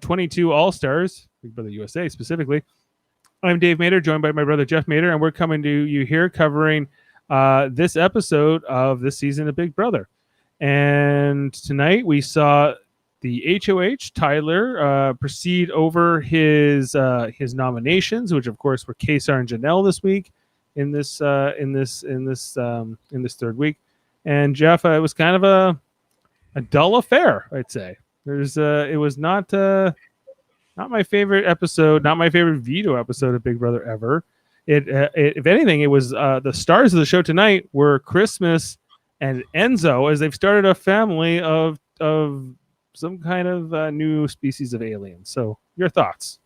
22 All-Stars, Big Brother USA specifically. I'm Dave Mader, joined by my brother Jeff Mader, and we're coming to you here covering this episode of this season of Big Brother. And tonight we saw the HOH Tyler proceed over his nominations, which of course were Kesar and Janelle this week in this third week. And Jeff, it was kind of a dull affair, I'd say. It was not my favorite episode, not my favorite Veto episode of Big Brother ever. If anything, it was the stars of the show tonight were Christmas and Enzo, as they've started a family of some kind of new species of alien. So, your thoughts?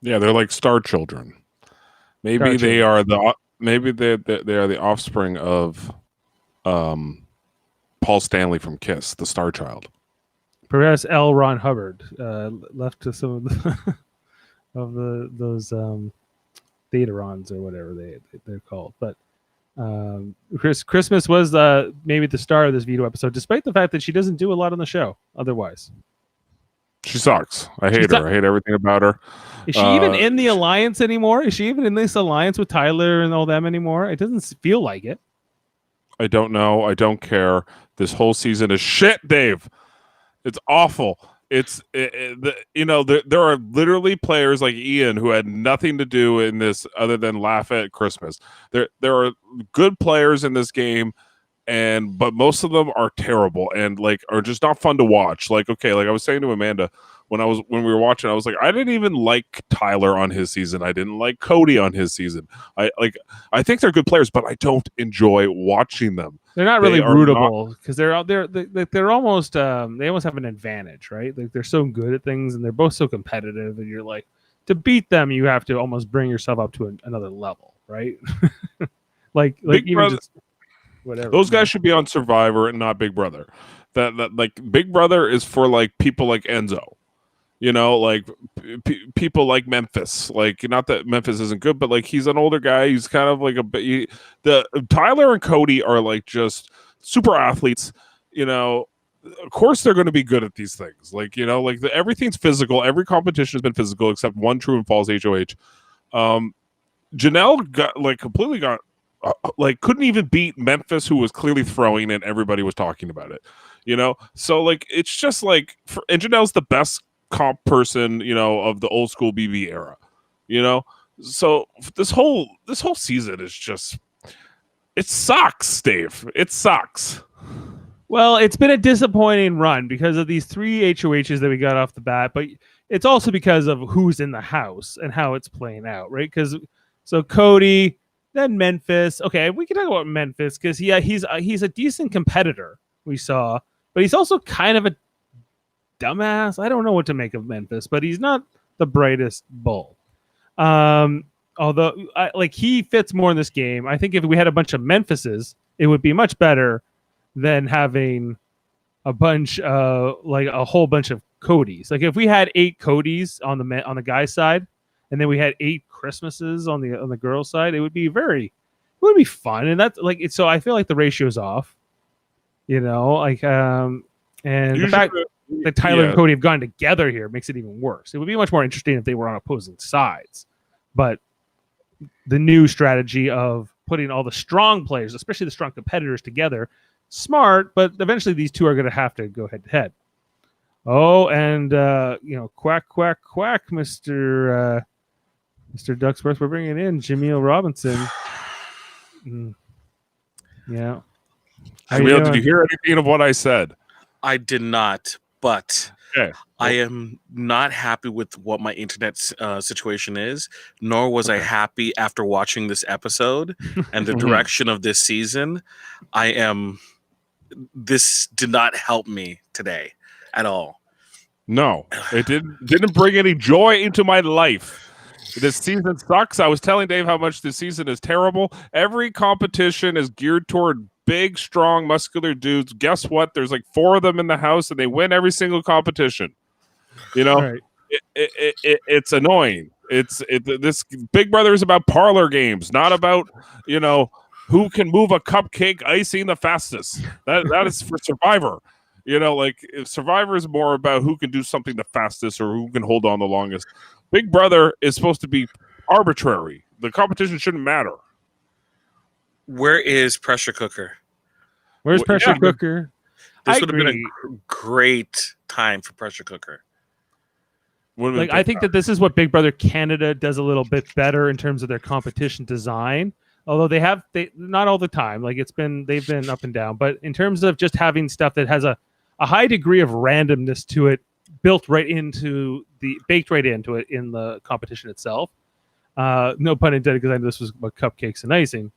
Yeah, they're like star children. Maybe they are the offspring of Paul Stanley from Kiss, the Star Child. Perhaps L. Ron Hubbard left to some of those Datarons or whatever they're called. But Christmas was maybe the star of this Veto episode, despite the fact that she doesn't do a lot on the show otherwise. She sucks. I hate her. I hate everything about her. Is she even in the alliance anymore? Is she even in this alliance with Tyler and all them anymore? It doesn't feel like it. I don't know. I don't care. This whole season is shit, Dave. It's awful. There are literally players like Ian who had nothing to do in this other than laugh at Christmas. There are good players in this game, but most of them are terrible and are just not fun to watch. Like I was saying to Amanda when we were watching, I was like, I didn't even like Tyler on his season. I didn't like Cody on his season. I think they're good players, but I don't enjoy watching them. They're not really rootable because they're almost they almost have an advantage, right? Like they're so good at things and they're both so competitive, and you're like, to beat them, you have to almost bring yourself up to another level, right? like even Brother, just whatever. Those guys should be on Survivor and not Big Brother. That like Big Brother is for like people like Enzo. Like people like Memphis. Like, not that Memphis isn't good, but like he's an older guy. He's kind of like the Tyler and Cody are like just super athletes. Of course they're going to be good at these things. Everything's physical. Every competition has been physical except one true and false HOH. Janelle completely got couldn't even beat Memphis, who was clearly throwing, and everybody was talking about it. So it's just and Janelle's the best comp person, of the old school BB era, so this whole season is just, it sucks, Dave. It sucks. Well, it's been a disappointing run because of these three HOHs that we got off the bat, but it's also because of who's in the house and how it's playing out, right? So Cody, then Memphis. Okay, we can talk about Memphis because he's a decent competitor, we saw, but he's also kind of a dumbass. I don't know what to make of Memphis, but he's not the brightest bull. Although he fits more in this game. I think if we had a bunch of Memphises, it would be much better than having a whole bunch of Codys. Like if we had 8 Codys on the guy's side, and then we had 8 Christmases on the girl's side, it would be fun. And that's so I feel like the ratio's off. And the fact that Tyler and Cody have gone together here makes it even worse. It would be much more interesting if they were on opposing sides. But the new strategy of putting all the strong players, especially the strong competitors, together, smart, but eventually these two are going to have to go head to head. Oh, and quack, quack, quack, Mr. Ducksworth, we're bringing in Jaemeel Robinson. Yeah. Jaemeel, did you hear anything of what I said? I did not, but okay. I am not happy with what my internet situation is, nor was I happy after watching this episode and the direction of this season. This did not help me today at all. No, it didn't bring any joy into my life. This season sucks. I was telling Dave how much this season is terrible. Every competition is geared toward big, strong, muscular dudes. Guess what? There's 4 of them in the house, and they win every single competition. Right. It's annoying. This Big Brother is about parlor games, not about who can move a cupcake icing the fastest. That is for Survivor. You know, like if Survivor is more about who can do something the fastest or who can hold on the longest. Big Brother is supposed to be arbitrary. The competition shouldn't matter. Where is Pressure Cooker? Where's Pressure Cooker? This would have been a great time for Pressure Cooker. Like, I think that this is what Big Brother Canada does a little bit better in terms of their competition design. Although they not all the time, like they've been up and down, but in terms of just having stuff that has a high degree of randomness to it, baked right into it in the competition itself. No pun intended, because I know this was about cupcakes and icing.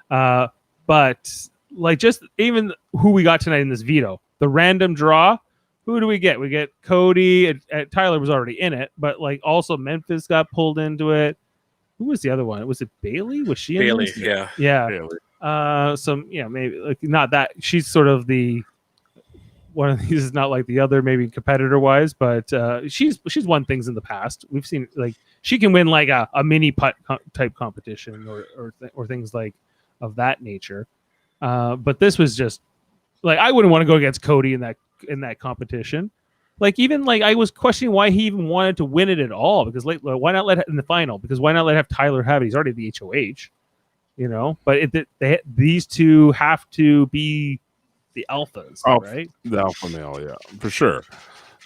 But like, just even who we got tonight in this veto, the random draw. Who do we get? We get Cody. Tyler was already in it, but like also Memphis got pulled into it. Who was the other one? Was it Bailey? Was she Bailey? in Yeah. Bailey. Maybe like not that. She's sort of the one of these is not like the other, maybe competitor wise, but she's won things in the past. We've seen like she can win like a mini putt type competition or things like of that nature. But this was just like, I wouldn't want to go against Cody in that competition. Like, even like I was questioning why he even wanted to win it at all, because like, why not let in the final? Because why not have Tyler have it? He's already the HOH, you know. But these two have to be the alphas, right? The alpha male, yeah, for sure.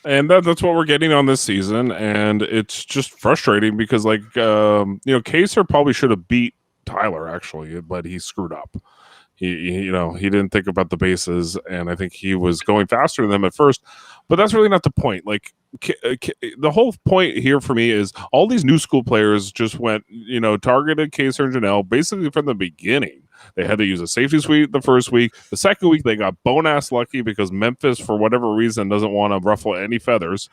And that's what we're getting on this season, and it's just frustrating because, like, Kaser probably should have beat Tyler actually, but he screwed up. He didn't think about the bases, and I think he was going faster than them at first. But that's really not the point. Like, the whole point here for me is all these new school players just went, targeted Kaser and Janelle basically from the beginning. They had to use a safety suite the first week. The second week, they got bone-ass lucky because Memphis, for whatever reason, doesn't want to ruffle any feathers.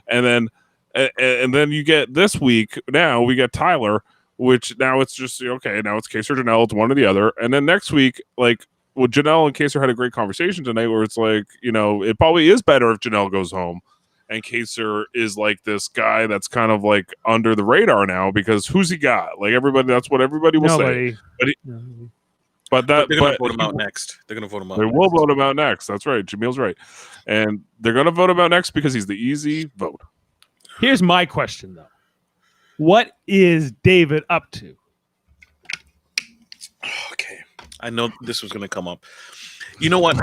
And then you get this week, now we get Tyler, which now it's just, okay, now it's Kaser, Janelle, it's one or the other. And then next week, like, Janelle and Kaser had a great conversation tonight where it's like, it probably is better if Janelle goes home. And Kaser is like this guy that's kind of like under the radar now because who's he got? Like, that's what everybody will say. But they're going to vote him out next. They're going to vote him out. They will vote him out next. That's right. Jameel's right. And they're going to vote him out next because he's the easy vote. Here's my question, though. What is David up to? Okay. I know this was going to come up. You know what?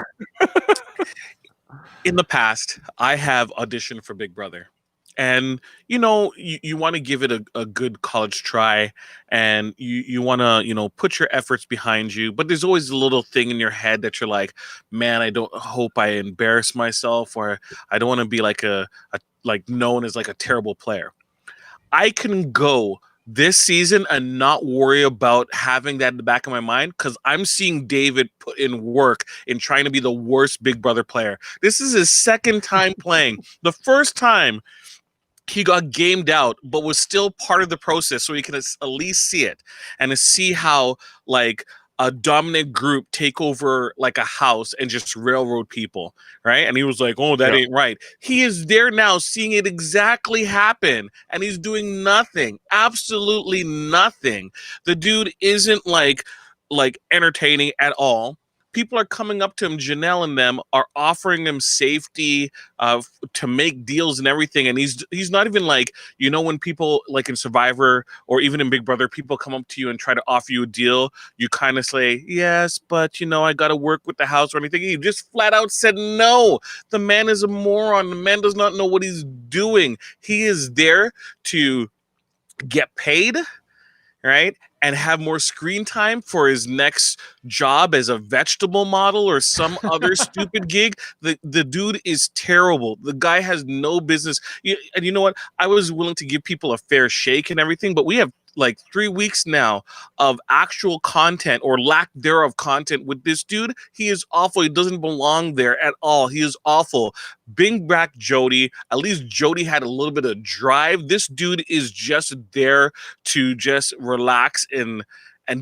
In the past, I have auditioned for Big Brother. And, you want to give it a good college try, and you want to, put your efforts behind you. But there's always a little thing in your head that you're like, man, I don't hope I embarrass myself, or I don't want to be like known as like a terrible player. I can go this season and not worry about having that in the back of my mind because I'm seeing David put in work in trying to be the worst Big Brother player. This is his second time playing. The first time he got gamed out, but was still part of the process, so he can at least see it and to see how like a dominant group take over like a house and just railroad people, right? And he was like, oh, that ain't right. He is there now seeing it exactly happen, and he's doing nothing, absolutely nothing. The dude isn't like entertaining at all. People are coming up to him, Janelle and them are offering him safety to make deals and everything. And he's not even like, when people like in Survivor or even in Big Brother, people come up to you and try to offer you a deal. You kind of say, yes, but I got to work with the house or anything. He just flat out said no. The man is a moron. The man does not know what he's doing. He is there to get paid, right? And have more screen time for his next job as a vegetable model or some other stupid gig. The dude is terrible. The guy has no business. And you know what? I was willing to give people a fair shake and everything, but we have like 3 weeks now of actual content or lack thereof content with this dude. He is awful. He doesn't belong there at all. He is awful. Bring back Jody. At least Jody had a little bit of drive. This dude is just there to just relax and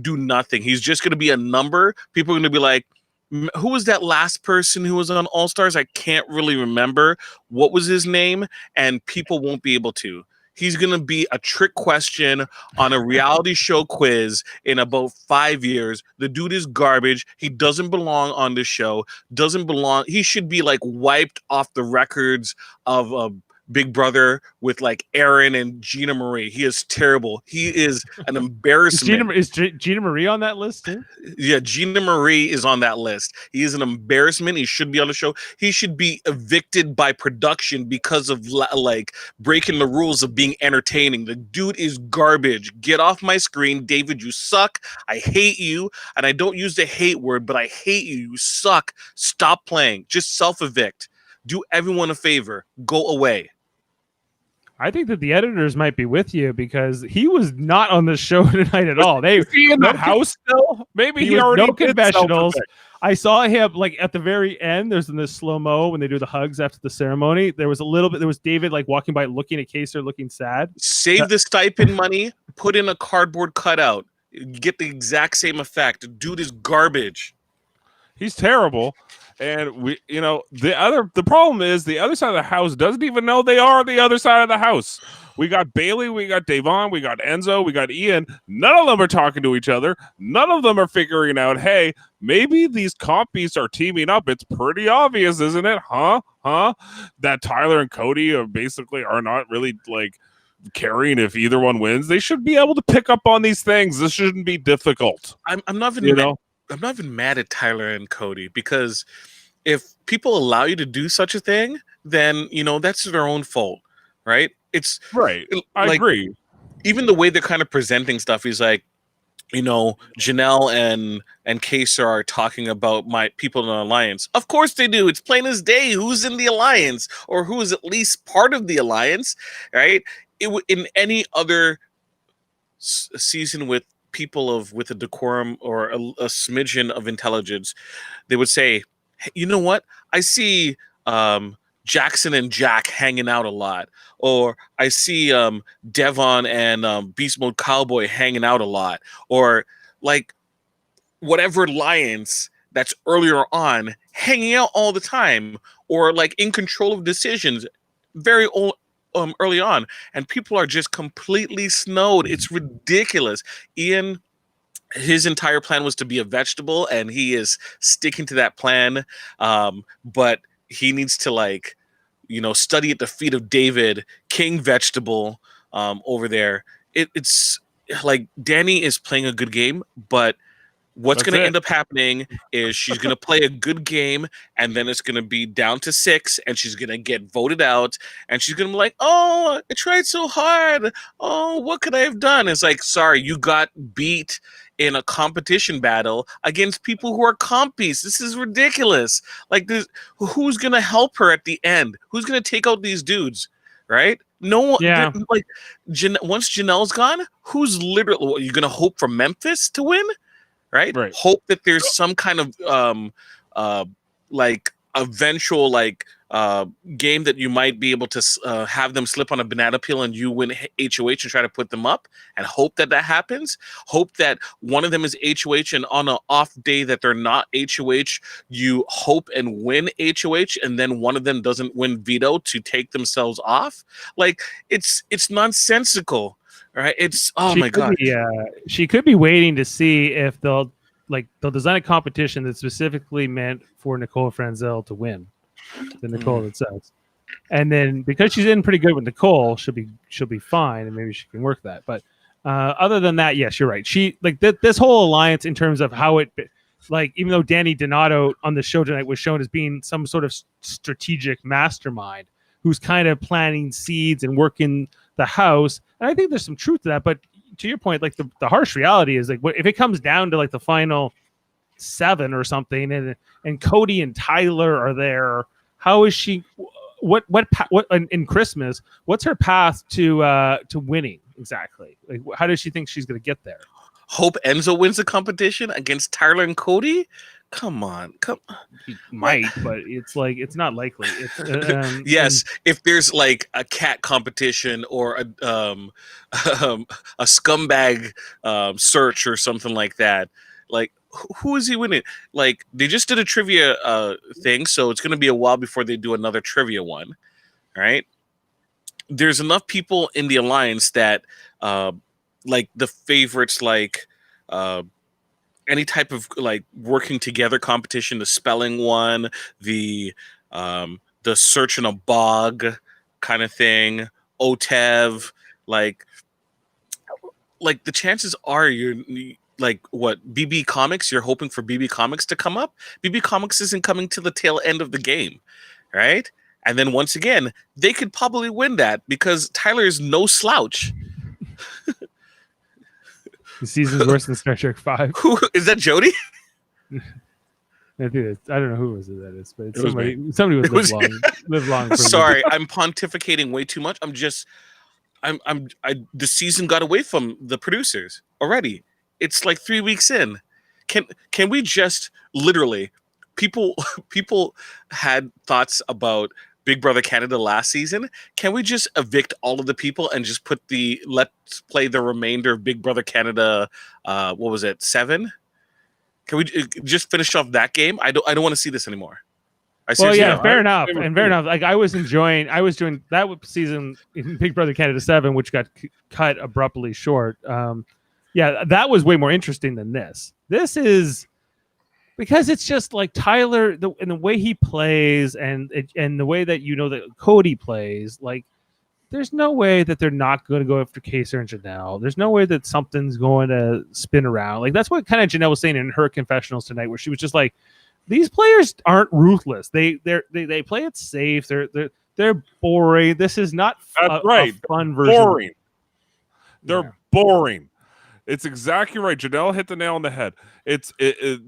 do nothing. He's just going to be a number. People are going to be like, who was that last person who was on All Stars? I can't really remember what was his name, and people won't be able to. he's going to be a trick question on a reality show quiz in about 5 years. The dude is garbage. He doesn't belong on this show. Doesn't belong. He should be like wiped off the records of Big Brother with like Aaron and Gina Marie. He is terrible. He is an embarrassment. Is Gina Marie on that list too? Yeah, Gina Marie is on that list. He is an embarrassment. He should be on the show. He should be evicted by production because of like breaking the rules of being entertaining. The dude is garbage. Get off my screen, David. You suck. I hate you. And I don't use the hate word, but I hate you. You suck. Stop playing. Just self-evict. Do everyone a favor. Go away. I think that the editors might be with you because he was not on the show tonight at all. Is he in the house still? Maybe he already no did confessionals. self-evict. I saw him like at the very end. There's in this slow mo when they do the hugs after the ceremony. There was a little bit. There was David like walking by, looking at Kaser, looking sad. Save the stipend money. Put in a cardboard cutout. You get the exact same effect. The dude is garbage. He's terrible. And the problem is the other side of the house doesn't even know they are the other side of the house. We got Bailey, we got Davon, we got Enzo, we got Ian. None of them are talking to each other. None of them are figuring out, hey, maybe these compies are teaming up. It's pretty obvious, isn't it? Huh? That Tyler and Cody are not really like caring if either one wins. They should be able to pick up on these things. This shouldn't be difficult. I'm not even I'm not even mad at Tyler and Cody because if people allow you to do such a thing, then that's their own fault, right? It's right. I agree. Even the way they're kind of presenting stuff is like, Janelle and Kaser are talking about my people in the alliance. Of course they do. It's plain as day who's in the alliance or who is at least part of the alliance, right? In any other season with people with a decorum or a smidgen of intelligence, they would say, hey, you know what? I see Jackson and Jack hanging out a lot, or I see Devon and Beast Mode Cowboy hanging out a lot, or like whatever alliance that's earlier on hanging out all the time, or like in control of decisions very early on, and people are just completely snowed. It's ridiculous. Ian, his entire plan was to be a vegetable, and he is sticking to that plan. But he needs to study at the feet of David, King Vegetable, over there. It's like Danny is playing a good game, but what's going to end up happening is she's going to play a good game, and then it's going to be down to 6, and she's going to get voted out, and she's going to be like, oh, I tried so hard. Oh, what could I have done? It's like, sorry, you got beat in a competition battle against people who are compies. This is ridiculous. Like, who's going to help her at the end? Who's going to take out these dudes, right? No one. Yeah. Like, once Janelle's gone, who's literally, you're going to hope for Memphis to win? Right? Hope that there's some kind of eventual game that you might be able to have them slip on a banana peel and you win HOH and try to put them up, and hope that happens. Hope that one of them is HOH, and on an off day that they're not HOH, you hope and win HOH, and then one of them doesn't win veto to take themselves off. Like, it's nonsensical. Right? It's my god. She could be waiting to see if they'll design a competition that's specifically meant for Nicole Franzel to win the Nicole themselves, and then because she's in pretty good with Nicole, she'll be fine, and maybe she can work that. But other than that, yes, you're right. She this whole alliance in terms of how it even though Danny Donato on the show tonight was shown as being some sort of strategic mastermind who's kind of planting seeds and working the house. And I think there's some truth to that. But to your point, like the harsh reality is if it comes down to the final 7 or something, and Cody and Tyler are there, how is she? What in Christmas? What's her path to winning exactly? Like, how does she think she's going to get there? Hope Enzo wins the competition against Tyler and Cody. Come on. He might, but it's not likely. It's, yes, if there's a cat competition or a scumbag search or something like that, who is he winning? They just did a trivia thing, so it's going to be a while before they do another trivia one, right? there's enough people in the alliance that like the favorites, like any type of like working together competition, the spelling one, the search in a bog kind of thing, OTEV, like the chances are you're like what BB Comics, you're hoping for BB Comics to come up. BB Comics isn't coming to the tail end of the game, right? And then once again, they could probably win that because Tyler is no slouch. The season's worse than Star Trek 5. Who is that, Jody? I don't know who that is, but it's somebody would live long. Sorry, I'm pontificating way too much. The season got away from the producers already. It's like 3 weeks in. Can we just literally people had thoughts about Big Brother Canada last season? Can we just evict all of the people and just put let's play the remainder of Big Brother Canada? What was it, 7? Can we just finish off that game? I don't want to see this anymore. Fair enough. Like I was enjoying that season in Big Brother Canada 7, which got cut abruptly short. That was way more interesting than this. This is because it's just like Tyler, and the way he plays, and the way that that Cody plays. Like, there's no way that they're not going to go after Kaser and Janelle. There's no way that something's going to spin around. Like, that's what kind of Janelle was saying in her confessionals tonight, where she was just like, these players aren't ruthless. They play it safe. They're boring. This is not a fun version. Boring. They're boring. It's exactly right. Janelle hit the nail on the head. The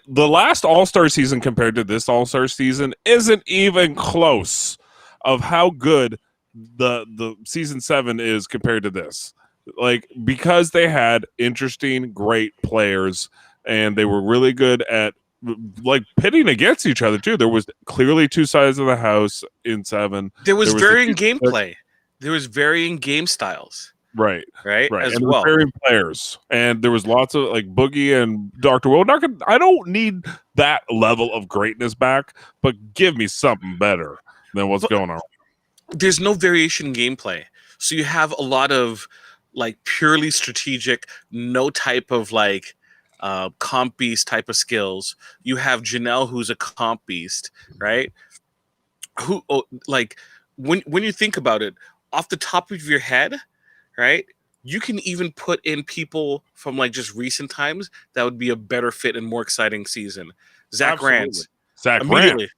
last All-Star season compared to this All-Star season isn't even close of how good the season 7 is compared to this. Like, because they had interesting, great players, and they were really good at like pitting against each other too. There was clearly two sides of the house in 7. There was varying gameplay. There was varying game styles. Right. As and well. Varying players, and there was lots of like Boogie and Dr. Will. I don't need that level of greatness back, but give me something better than what's going on. There's no variation in gameplay, so you have a lot of like purely strategic, no type of like comp beast type of skills. You have Janelle, who's a comp beast, right? Who like when you think about it, off the top of your head, right? You can even put in people from like just recent times that would be a better fit and more exciting season. Zach Rance, immediately,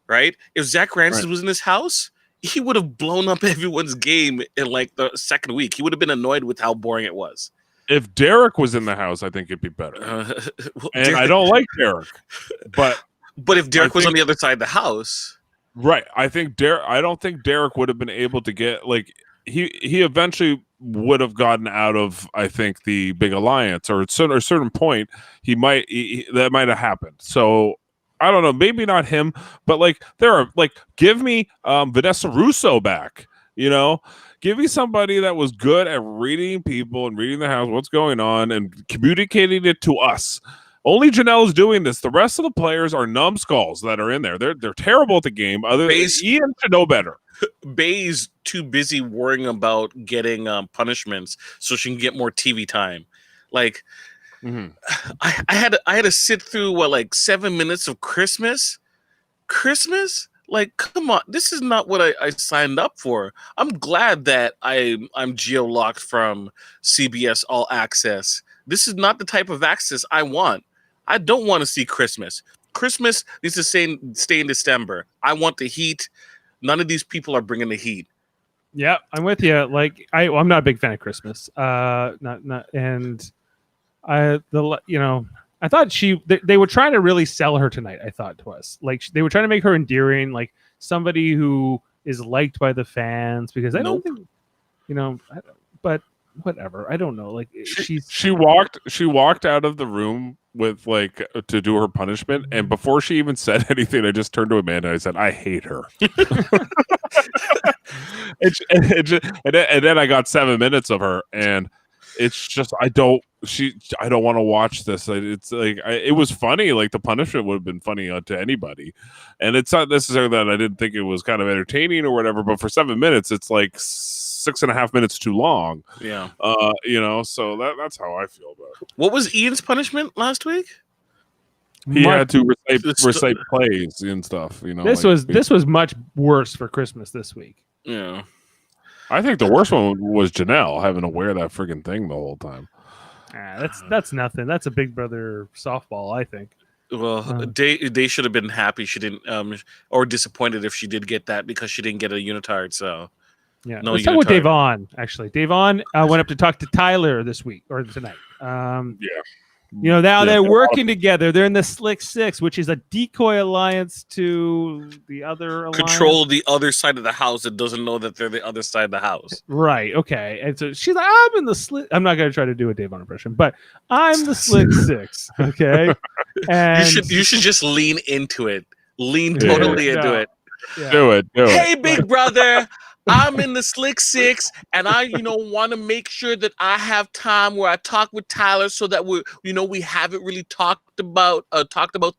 right? If Zach Rance was in this house, he would have blown up everyone's game in like the second week. He would have been annoyed with how boring it was. If Derek was in the house, I think it'd be better. And I don't like Derek, but if Derek was on the other side of the house, right? I don't think Derek would have been able to get like he eventually would have gotten out of, I think, the big alliance, or at a certain point that might have happened. So I don't know, maybe not him, but like there are like, give me Vanessa Russo back, give me somebody that was good at reading people and reading the house, what's going on, and communicating it to us. Only Janelle is doing this. The rest of the players are numbskulls that are in there. They're terrible at the game. Other than Ian should know better. Bay's too busy worrying about getting punishments so she can get more TV time. Like, I had to sit through 7 minutes of Christmas. Like, come on, this is not what I signed up for. I'm glad that I'm geo-locked from CBS All Access. This is not the type of access I want. I don't want to see Christmas. Christmas needs to stay in December. I want the heat. None of these people are bringing the heat. Yeah, I'm with you. Like, I'm not a big fan of Christmas. I thought they were trying to really sell her tonight. I thought to us, like, they were trying to make her endearing, like somebody who is liked by the fans. Because I don't think, but whatever. I don't know. Like, she walked out of the room with to do her punishment, and before she even said anything, I just turned to Amanda and I said, I hate her. and then I got 7 minutes of her, and it's just I don't want to watch this. It's like it was funny. Like the punishment would have been funny to anybody, and it's not necessarily that I didn't think it was kind of entertaining or whatever. But for 7 minutes, it's like 6.5 minutes too long. Yeah. So that's how I feel about it. What was Ian's punishment last week? He had to recite plays and stuff. This was much worse for Christmas this week. Yeah. I think the worst one was Janelle having to wear that friggin' thing the whole time. That's nothing. That's a Big Brother softball, I think. Well, they should have been happy she didn't, or disappointed if she did get that because she didn't get a unitard. So, yeah. Let's talk about Davon. Actually, Davon went up to talk to Tyler this week or tonight. Now they're working together. They're in the Slick Six, which is a decoy alliance to the other alliance. Control the other side of the house that doesn't know that they're the other side of the house. Right. Okay. And so she's like, I'm in the Slick. I'm not going to try to do a Davon impression, but I'm the Slick Six. Okay. And you should just lean into it. Lean totally into it. Yeah. Do it. Hey, big brother. I'm in the Slick Six, and I, want to make sure that I have time where I talk with Tyler so that we haven't really talked about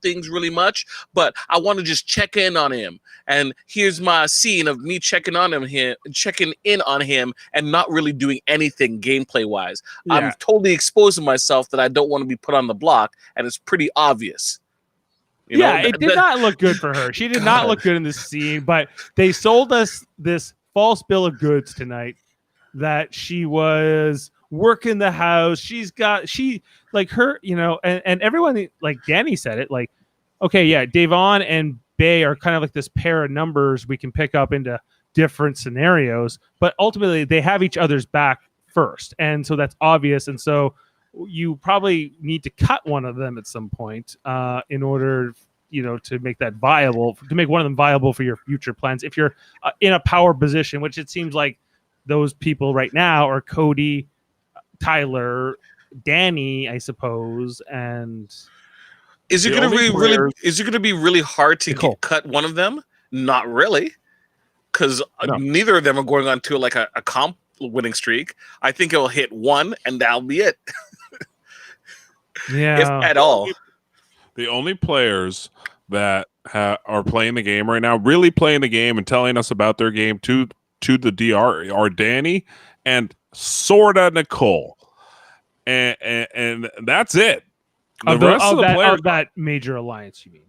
things really much, but I want to just check in on him. And here's my scene of me checking in on him, and not really doing anything gameplay wise. Yeah. I'm totally exposing myself that I don't want to be put on the block, and it's pretty obvious. It did not look good for her. She did not look good in this scene, but they sold us this false bill of goods tonight that she was working the house. And everyone, like Danny said it, like, okay, yeah, Davon and Bay are kind of like this pair of numbers we can pick up into different scenarios, but ultimately they have each other's back first. And so that's obvious. And so you probably need to cut one of them at some point in order to make that viable, to make one of them viable for your future plans. If you're in a power position, which it seems like those people right now are Cody, Tyler, Danny, I suppose, and is it going to be really hard to cut one of them? Not really, because neither of them are going on to like a comp winning streak. I think it'll hit one, and that'll be it. Yeah, if at all. The only players that are playing the game right now, really playing the game and telling us about their game to the DR are Danny and sorta Nicole, and that's it. Of that major alliance, you mean?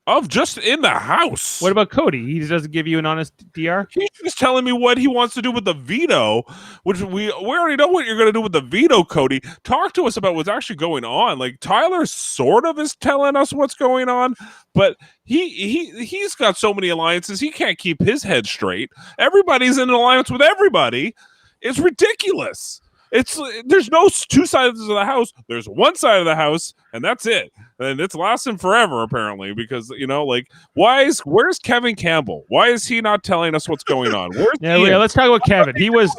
Of just in the house. What about Cody? He doesn't give you an honest DR? He's just telling me what he wants to do with the veto, which we already know what you're going to do with the veto, Cody. Talk to us about what's actually going on. Like, Tyler sort of is telling us what's going on, but he's got so many alliances, he can't keep his head straight. Everybody's in an alliance with everybody. It's ridiculous. There's no two sides of the house. There's one side of the house, and that's it. And it's lasting forever, apparently, because where's Kevin Campbell? Why is he not telling us what's going on? Let's talk about Kevin. He was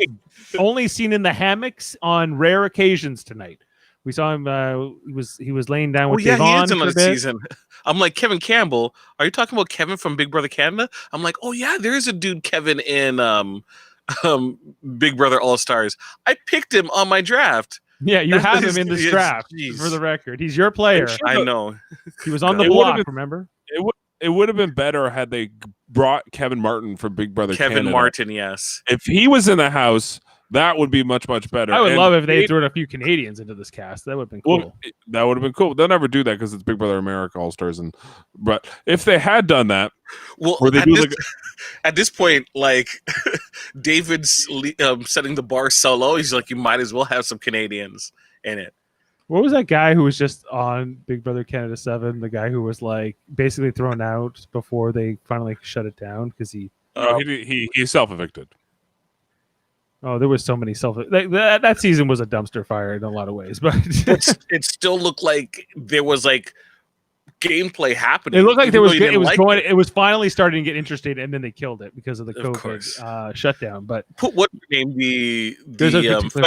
only seen in the hammocks on rare occasions tonight. We saw him. He was laying down with Devon. He is in the season. I'm like, Kevin Campbell. Are you talking about Kevin from Big Brother Canada? I'm like, oh yeah, there is a dude Kevin in Big Brother All Stars. I picked him on my draft. Yeah, you have him in this draft. For the record, he's your player. I know. He was on the block. Remember? It would have been better had they brought Kevin Martin from Big Brother Kevin Canada. Martin, yes. If he was in the house, that would be much better. I would love if they threw a few Canadians into this cast. That would have been cool. Well, that would have been cool. They'll never do that because it's Big Brother America All Stars, but if they had done that, at this point, like David's setting the bar so low, he's like, you might as well have some Canadians in it. What was that guy who was just on Big Brother Canada 7? The guy who was like basically thrown out before they finally shut it down because he self-evicted. Oh, there was so many that season was a dumpster fire in a lot of ways, but it still looked like there was like gameplay happening. It looked like it was finally starting to get interesting, and then they killed it because of the COVID shutdown. But what name the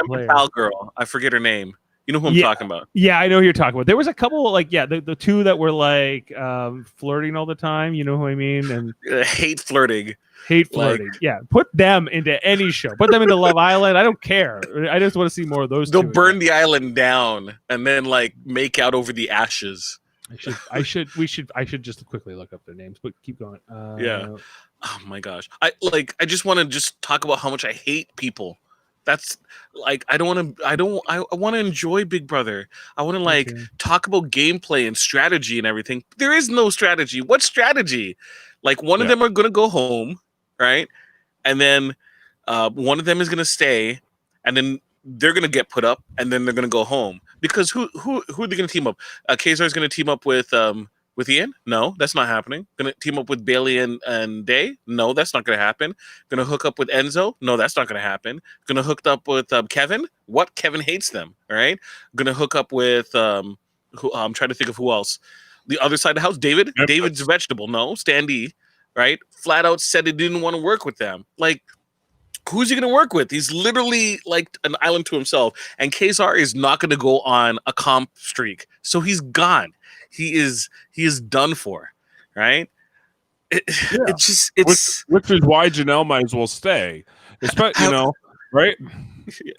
female girl? I forget her name. You know who I'm talking about. Yeah, I know who you're talking about. There was a couple the two that were like flirting all the time. You know who I mean? And hate flirting. Yeah, put them into any show. Put them into Love Island. I don't care. I just want to see more of those. They'll burn the island down and then like make out over the ashes. I should just quickly look up their names, but keep going. Yeah. Oh my gosh. I just want to just talk about how much I hate people. That's like I want to enjoy Big Brother. I want to talk about gameplay and strategy and everything. There is no strategy. What strategy? Like one of them are going to go home, right? And then one of them is going to stay, and then they're going to get put up, and then they're going to go home. Because who are they going to team up? Kazar is going to team up with Ian? No, that's not happening. Going to team up with Bailey and Day? No, that's not going to happen. Going to hook up with Enzo? No, that's not going to happen. Going to hook up with Kevin? What? Kevin hates them, all right? Going to hook up with who? I'm trying to think of who else. The other side of the house, David? Yep. David's a vegetable. No, Standee, right? Flat out said he didn't want to work with them. Like, who's he going to work with? He's literally like an island to himself. And Kazar is not going to go on a comp streak. So he's gone. He is done for, right? Which is why Janelle might as well stay. Right?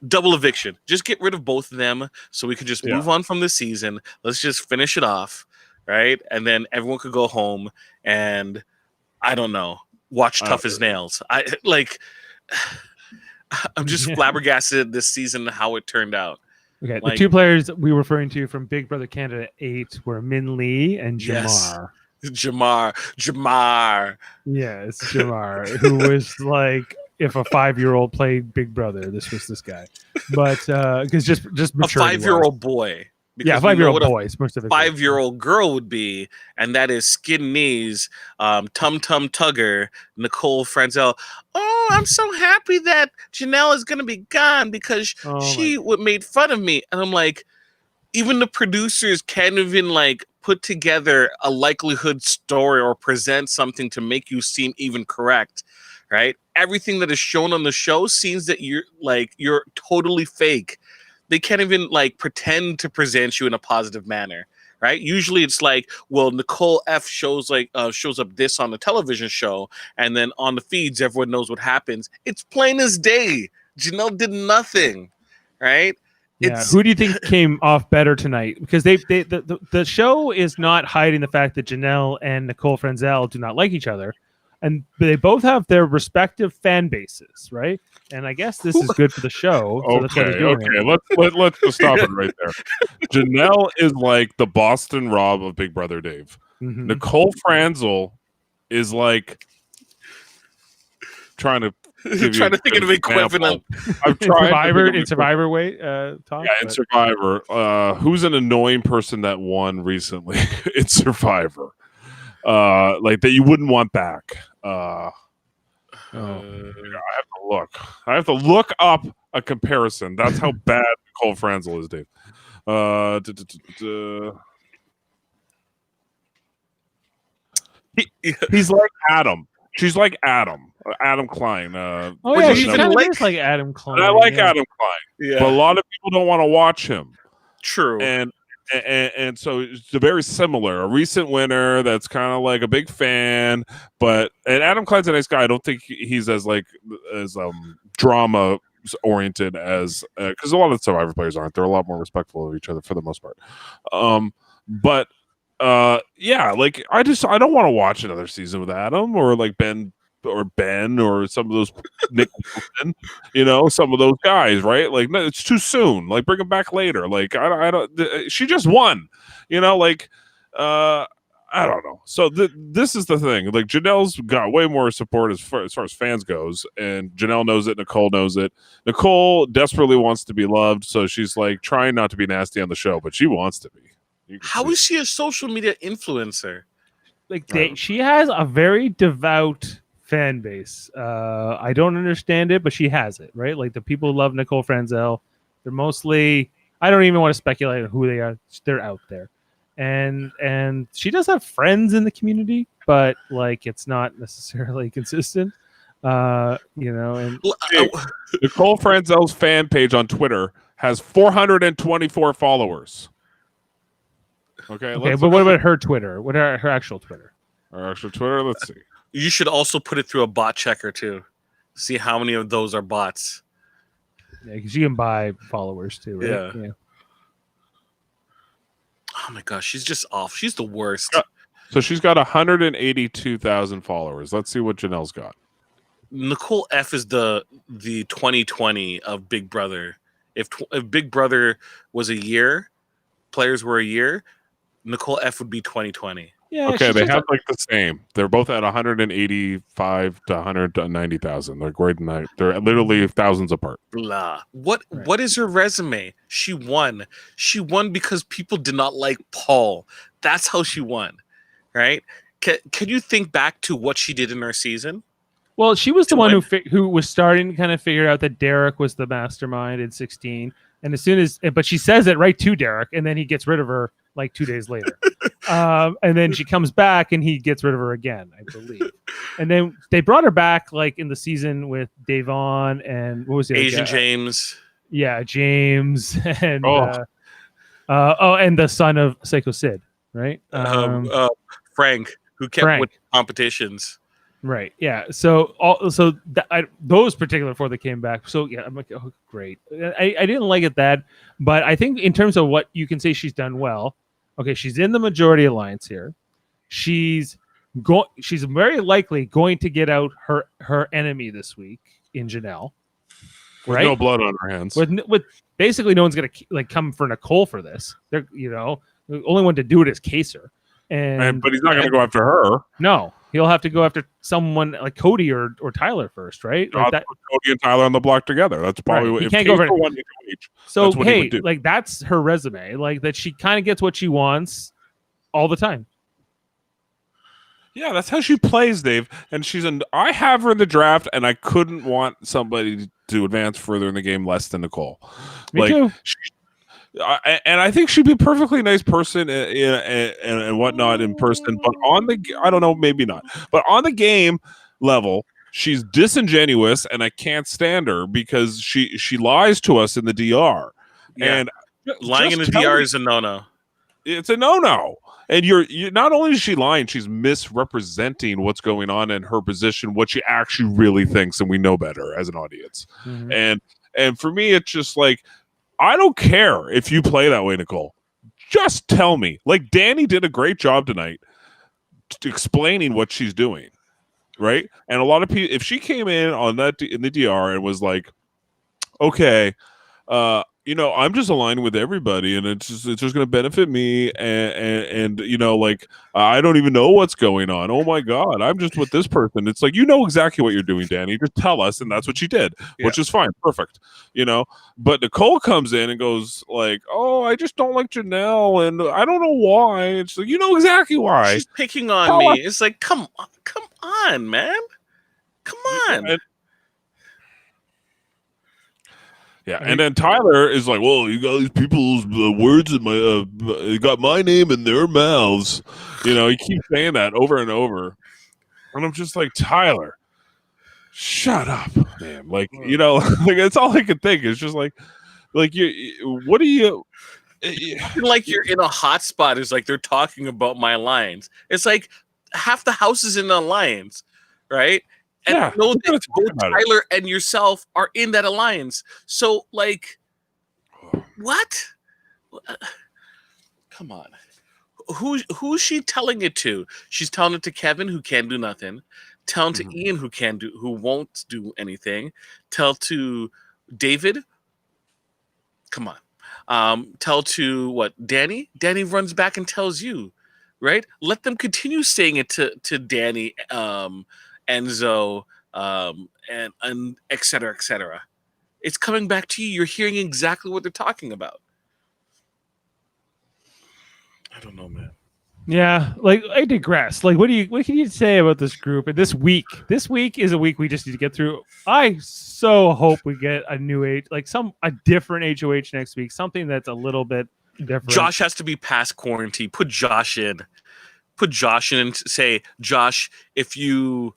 Double eviction. Just get rid of both of them so we can just move on from this season. Let's just finish it off, right? And then everyone could go home and I don't know, watch Tough as Nails. I'm just flabbergasted this season how it turned out. Okay, the two players we were referring to from Big Brother Canada 8 were Min Lee and Jamar. Yes. Jamar. Yes, Jamar, who was like, if a 5-year-old played Big Brother, this was this guy. But because just a 5-year-old boy. Yeah, 5-year-old boy. 5-year-old girl would be, and that is Skin Knees, Tum Tum Tugger, Nicole Franzel. Oh, I'm so happy that Janelle is going to be gone because she made fun of me. And I'm like, even the producers can't even like put together a likelihood story or present something to make you seem even correct, right? Everything that is shown on the show seems that you're totally fake. They can't even like pretend to present you in a positive manner, right? Usually it's like, well, Nicole F shows up this on the television show, and then on the feeds, everyone knows what happens. It's plain as day. Janelle did nothing, right? Yeah. Who do you think came off better tonight? Because the show is not hiding the fact that Janelle and Nicole Franzel do not like each other. And they both have their respective fan bases, right? And I guess this is good for the show. So let's just stop it right there. Janelle is like the Boston Rob of Big Brother Dave. Mm-hmm. Nicole Franzel is like trying to think of an equivalent. I've tried in Survivor way. Talk, in Survivor. Who's an annoying person that won recently? It's Survivor. Like that you wouldn't want back. I have to look up a comparison. That's how bad Nicole Franzel is, Dave. He's like Adam. She's like Adam. Adam Klein. He's kind of like Adam Klein. And I like Adam Klein, but a lot of people don't want to watch him. True. And so it's very similar. A recent winner that's kind of like a big fan, and Adam Klein's a nice guy. I don't think he's as drama oriented as because a lot of the Survivor players aren't. They're a lot more respectful of each other for the most part. But I don't want to watch another season with Adam or like Ben or some of those Nick Wilson, some of those guys, right? Like, no, it's too soon. Like, bring them back later. Like, I don't. She just won, I don't know. So this is the thing. Like, Janelle's got way more support as far as fans goes, and Janelle knows it. Nicole knows it. Nicole desperately wants to be loved, so she's like trying not to be nasty on the show, but she wants to be. How is she a social media influencer? Like, she has a very devout fan base. I don't understand it, but she has it, right? Like the people who love Nicole Franzel, they're mostly, I don't even want to speculate on who they are. They're out there. And she does have friends in the community, but like it's not necessarily consistent. And Nicole Franzel's fan page on Twitter has 424 followers. Okay, but what about her Twitter? What are her actual Twitter? Her actual Twitter, let's see. You should also put it through a bot checker too. See how many of those are bots. Yeah, because you can buy followers too, right? Yeah. Oh my gosh, she's just off. She's the worst. So she's got 182,000 followers. Let's see what Janelle's got. Nicole F is the 2020 of Big Brother. If Big Brother was a year, players were a year, Nicole F would be 2020. Yeah. Okay, they have like the same. They're both at 185 to 190,000. They're great. They're literally thousands apart. Blah. What is her resume? She won. She won because people did not like Paul. That's how she won, right? Can you think back to what she did in her season? Well, she was the one who was starting to kind of figure out that Derek was the mastermind in 16, and but she says it right to Derek, and then he gets rid of her like 2 days later. And then she comes back and he gets rid of her again, I believe. And then they brought her back like in the season with Davon and what was it? Asian James. Yeah, James and and the son of Psycho Sid, right? Frank, who kept with competitions. Right. Yeah. So those particular 4 that came back. So yeah, I'm like, oh, great. I didn't like it but I think in terms of what you can say she's done well. Okay, she's in the majority alliance here. She's very likely going to get out her enemy this week in Janelle. With no blood on her hands. With basically no one's gonna like come for Nicole for this. They're the only one to do it is Kaser. But he's not going to go after her. No, he'll have to go after someone like Cody or Tyler first, right? Like Cody and Tyler on the block together. That's probably what he can't go over. So hey, like that's her resume. Like that, she kind of gets what she wants all the time. Yeah, that's how she plays, Dave. And I have her in the draft, and I couldn't want somebody to advance further in the game less than Nicole. Me too. And I think she'd be a perfectly nice person and whatnot in person, but I don't know, maybe not. But on the game level, she's disingenuous, and I can't stand her because she lies to us in the DR. Yeah. And lying in the DR is a no-no. It's a no-no. And you're not only is she lying, she's misrepresenting what's going on in her position, what she actually really thinks, and we know better as an audience. Mm-hmm. And for me, it's just like, I don't care if you play that way, Nicole. Just tell me. Like, Danny did a great job tonight explaining what she's doing, right? And a lot of people, if she came in on that in the DR and was like, okay, I'm just aligned with everybody, and it's just going to benefit me, and like, I don't even know what's going on. Oh my God, I'm just with this person. It's like, exactly what you're doing, Danny. Just tell us, and that's what she did, which is fine, perfect. But Nicole comes in and goes like, "Oh, I just don't like Janelle, and I don't know why." It's like, exactly why. She's picking on me. It's like, come on, man, come on. Yeah, and then Tyler is like, "Well, you got these people's words in my, you got my name in their mouths." He keeps saying that over and over, and I'm just like, Tyler, shut up, man. Like, like that's all I could think. It's just like what do you? Like you're in a hot spot. It's like they're talking about my lines. It's like half the house is in the alliance, right? And I know that both Tyler and yourself are in that alliance. So, like, what? Come on. Who's she telling it to? She's telling it to Kevin, who can't do nothing. Telling to Ian, who won't do anything. Tell to David. Come on. Tell to what? Danny? Danny runs back and tells you, right? Let them continue saying it to Danny, Enzo, and et cetera, et cetera. It's coming back to you. You're hearing exactly what they're talking about. I don't know, man. Yeah, like I digress. Like, what can you say about this group and this week? This week is a week we just need to get through. I so hope we get a new a different HOH next week, something that's a little bit different. Josh has to be past quarantine. Put Josh in and say, Josh, if you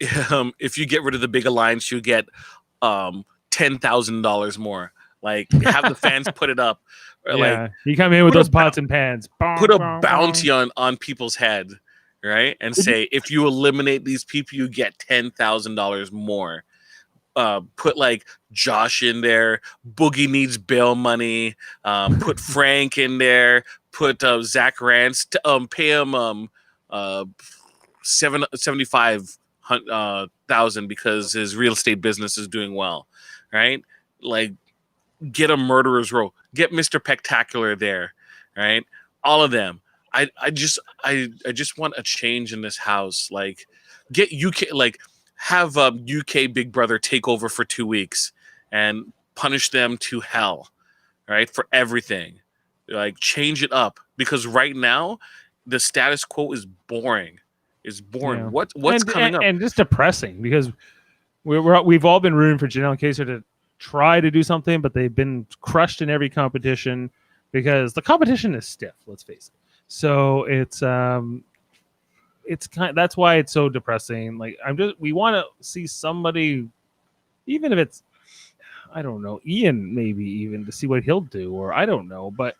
get rid of the big alliance, you get $10,000 more. Like have the fans put it up, or like you come in with put a those pots and pans. put a bounty on people's head, right? And say if you eliminate these people, you get $10,000 more. Put like Josh in there. Boogie needs bail money. Put Frank in there. Put Zach Rance. Pay him 75,000 because his real estate business is doing well, right? Like get a murderer's row. Get Mr. Spectacular there, right? All of them. I just want a change in this house. Like get UK like. Have UK Big Brother take over for 2 weeks and punish them to hell, right? For everything. Like, change it up. Because right now, the status quo is boring. It's boring. Yeah. What's coming up? And just depressing because we've all been rooting for Janelle and Kaser to try to do something, but they've been crushed in every competition because the competition is stiff, let's face it. So it's that's why it's so depressing. Like we want to see somebody, even if it's, I don't know, Ian maybe even to see what he'll do, or I don't know, but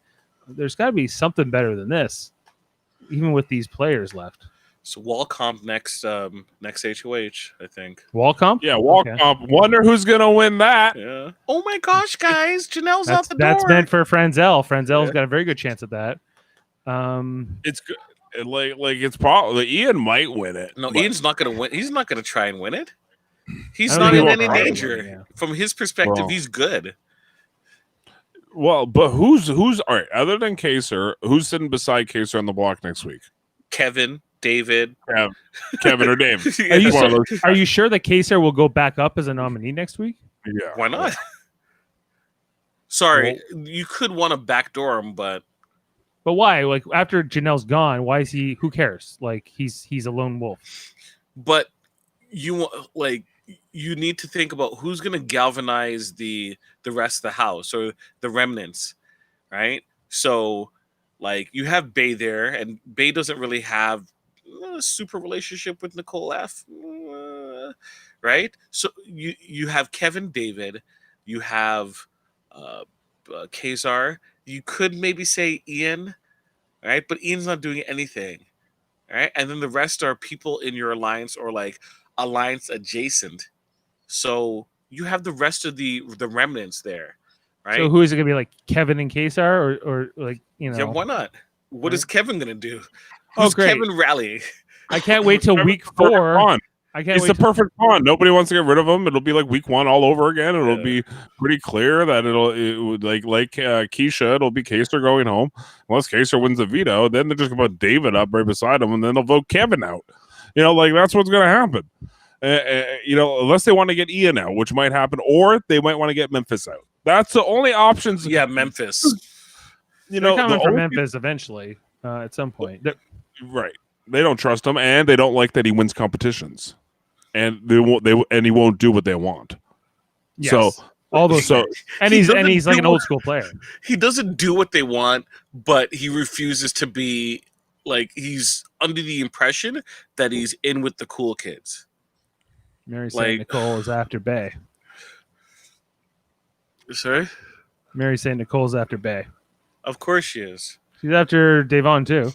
there's got to be something better than this, even with these players left. So wall comp next HOH, I think. Wall comp? Yeah, wall comp. Wonder who's gonna win that. Yeah. Oh my gosh, guys, Janelle's out the door. That's meant for Franzel. Franzel's got a very good chance at that. It's good. Like it's probably Ian might win it. No, Ian's not going to win. He's not going to try and win it. He's I don't not think in he any will danger. probably, yeah. From his perspective, he's good. Well, but who's all right? Other than Kaser, who's sitting beside Kaser on the block next week? Kevin, David, Kevin or Dave. Are you sure that Kaser will go back up as a nominee next week? Yeah. Why not? Sorry, you could want to backdoor him, but why? Like after Janelle's gone, why is he? Who cares? Like he's a lone wolf. But you need to think about who's going to galvanize the rest of the house or the remnants, right? So, like you have Bay there, and Bay doesn't really have a super relationship with Nicole F, right? So you have Kevin, David, you have Kazar. You could maybe say Ian, right? But Ian's not doing anything, right? And then the rest are people in your alliance or like alliance adjacent. So you have the rest of the remnants there, right? So who is it going to be? Like Kevin and Kaysar, or like Yeah, why not? What is Kevin going to do? Oh, Who's great. Kevin rally? I can't wait till week 4. It's the perfect pawn. Nobody wants to get rid of him. It'll be like week 1 all over again. It'll be pretty clear that it would like Keisha. It'll be Kaser going home. Unless Kaser wins the veto, then they're just going to put David up right beside him, and then they'll vote Kevin out. Like that's what's going to happen. Unless they want to get Ian out, which might happen, or they might want to get Memphis out. That's the only options. Yeah, Memphis. They're coming for Memphis eventually at some point. Right. They don't trust him, and they don't like that he wins competitions, and he won't do what they want. Yes. So all those, and he's like an old school player. He doesn't do what they want, but he refuses to be like he's under the impression that he's in with the cool kids. Mary St. Nicole is after Bay. Sorry? Mary St. Nicole's after Bay. Of course she is. She's after Davon too.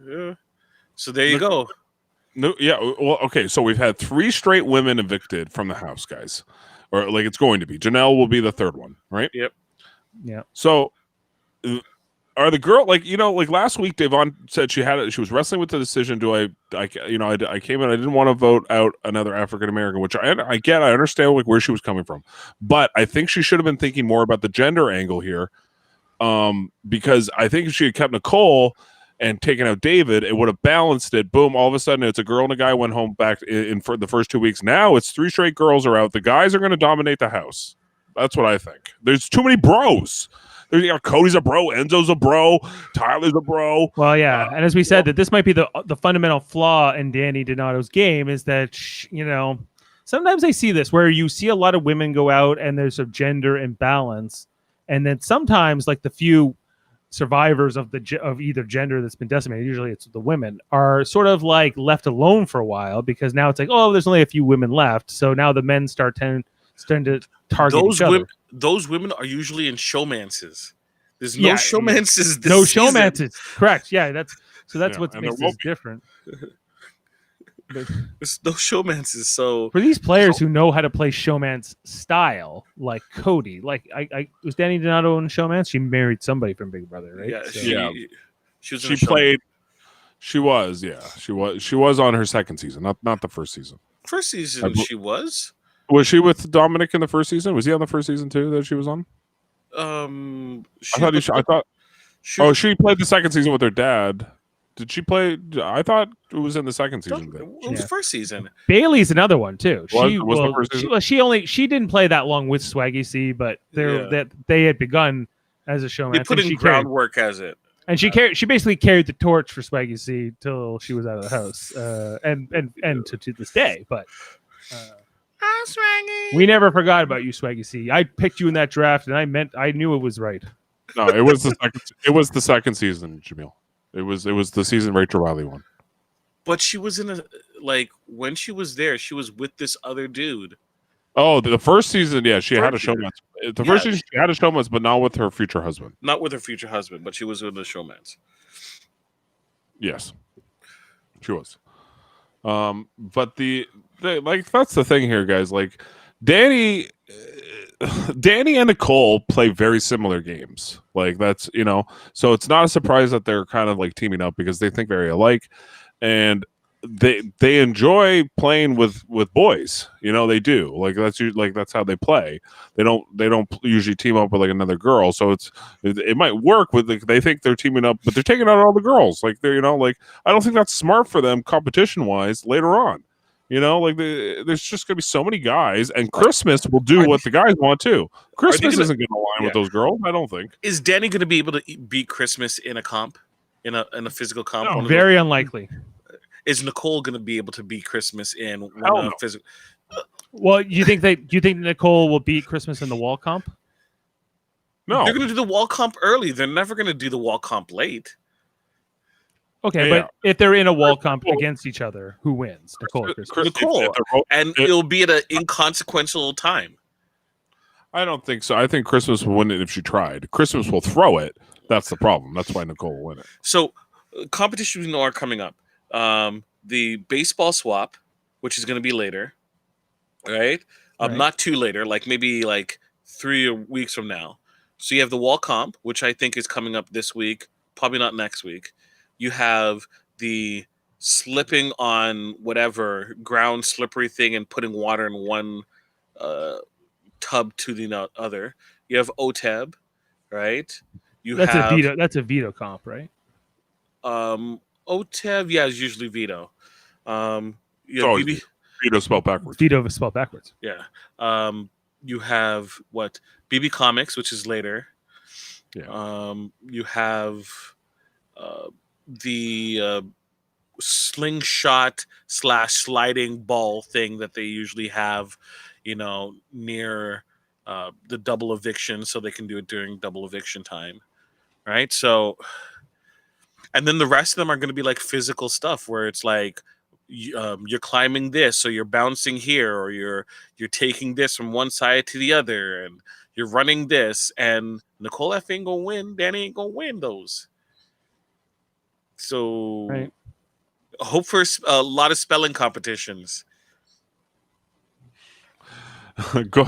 Yeah. So there you go. No, yeah. Well, okay. So we've had 3 straight women evicted from the house, guys, or like it's going to be. Janelle will be the 3rd one, right? Yep. Yeah. So, are the girl like last week? Davon said she was wrestling with the decision. I came in. I didn't want to vote out another African American, which I get. I understand like where she was coming from, but I think she should have been thinking more about the gender angle here, because I think if she had kept Nicole and taken out David, it would have balanced it. Boom! All of a sudden, it's a girl and a guy went home back in for the first 2 weeks. Now it's 3 straight girls are out. The guys are going to dominate the house. That's what I think. There's too many bros. Cody's a bro, Enzo's a bro, Tyler's a bro. Well, yeah, and as we said, that this might be the fundamental flaw in Danny Donato's game is that sometimes I see this where you see a lot of women go out and there's a gender imbalance, and then sometimes like the few survivors of either gender that's been decimated, usually it's the women, are sort of like left alone for a while because now it's like, oh, there's only a few women left, so now the men start starting to target each other. Those women are usually in showmances. There's no showmances this no season. showmances. Correct. Yeah, that's what makes this different. There's no showmances. So for these players who know how to play showman's style, like Cody, like I was Danny Donato in showman's. She married somebody from Big Brother, right? Yeah, so. she played. She was on her second season, not the first season. First season, she was. Was she with Dominic in the first season? Was he on the first season too that she was on? I thought. She played the second season with her dad. Did she play? I thought it was in the second season. It was the first season. Bailey's another one too. She didn't play that long with Swaggy C, but they had begun as a showman. They put in groundwork as it. And she basically carried the torch for Swaggy C till she was out of the house, and to this day. But we never forgot about you, Swaggy C. I picked you in that draft, and I knew it was right. No, it was the second. It was the second season, Jaemeel. It was the season Rachel Riley won. But she was when she was there, she was with this other dude. Oh, the first season, yeah, she had a showman. The first season, she had a showman, but not with her future husband. Not with her future husband, but she was with the showman's. Yes, she was. But the that's the thing here, guys. Like Danny and Nicole play very similar games. Like that's so it's not a surprise that they're kind of like teaming up because they think very alike, and they enjoy playing with boys. They do. Like that's how they play. They don't usually team up with like another girl. So it might work with they think they're teaming up, but they're taking out all the girls. Like they're like I don't think that's smart for them competition wise later on. There's just gonna be so many guys, and Christmas will do what the guys want too. Christmas isn't gonna align with those girls. I don't think. Is Danny gonna be able to beat Christmas in a comp, in a physical comp? No, very unlikely. Is Nicole going to be able to beat Christmas in physical? Well, do you think Nicole will beat Christmas in the wall comp? No, they're going to do the wall comp early. They're never going to do the wall comp late. Okay, but if they're in a wall comp against each other, who wins? Nicole or Christmas? Nicole, and it'll be at an inconsequential time. I don't think so. I think Christmas will win it if she tried. Christmas will throw it. That's the problem. That's why Nicole will win it. So, competitions are coming up. The baseball swap, which is going to be later, right? Not too later, like maybe like 3 weeks from now. So you have the wall comp, which I think is coming up this week, probably not next week. You have the slipping on whatever ground slippery thing and putting water in one tub to the other. You have OTEB, right? That's a veto comp, right? OTEV, is usually Veto. Veto spelled backwards. Veto is spelled backwards. Yeah. You have BB Comics, which is later. Yeah. You have the slingshot / sliding ball thing that they usually have, near the double eviction, so they can do it during double eviction time, right? So. And then the rest of them are going to be like physical stuff where it's like you're climbing this, or you're bouncing here, or you're taking this from one side to the other, and you're running this. And Nicole F ain't gonna win. Danny ain't gonna win those. So hope for a lot of spelling competitions. Go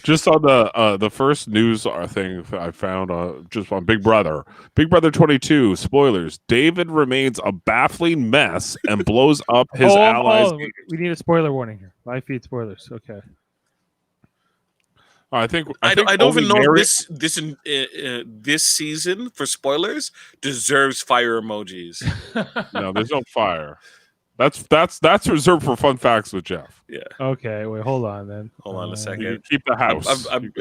just on the first news thing I found just on Big Brother 22 spoilers. David remains a baffling mess and blows up his allies. We need a spoiler warning here. Live feed spoilers. Okay. I think I don't even know if this season for spoilers deserves fire emojis. No, there's no fire. That's reserved for fun facts with Jeff. Yeah. Okay. Wait. Hold on then. Hold on a second. Keep the house. I'm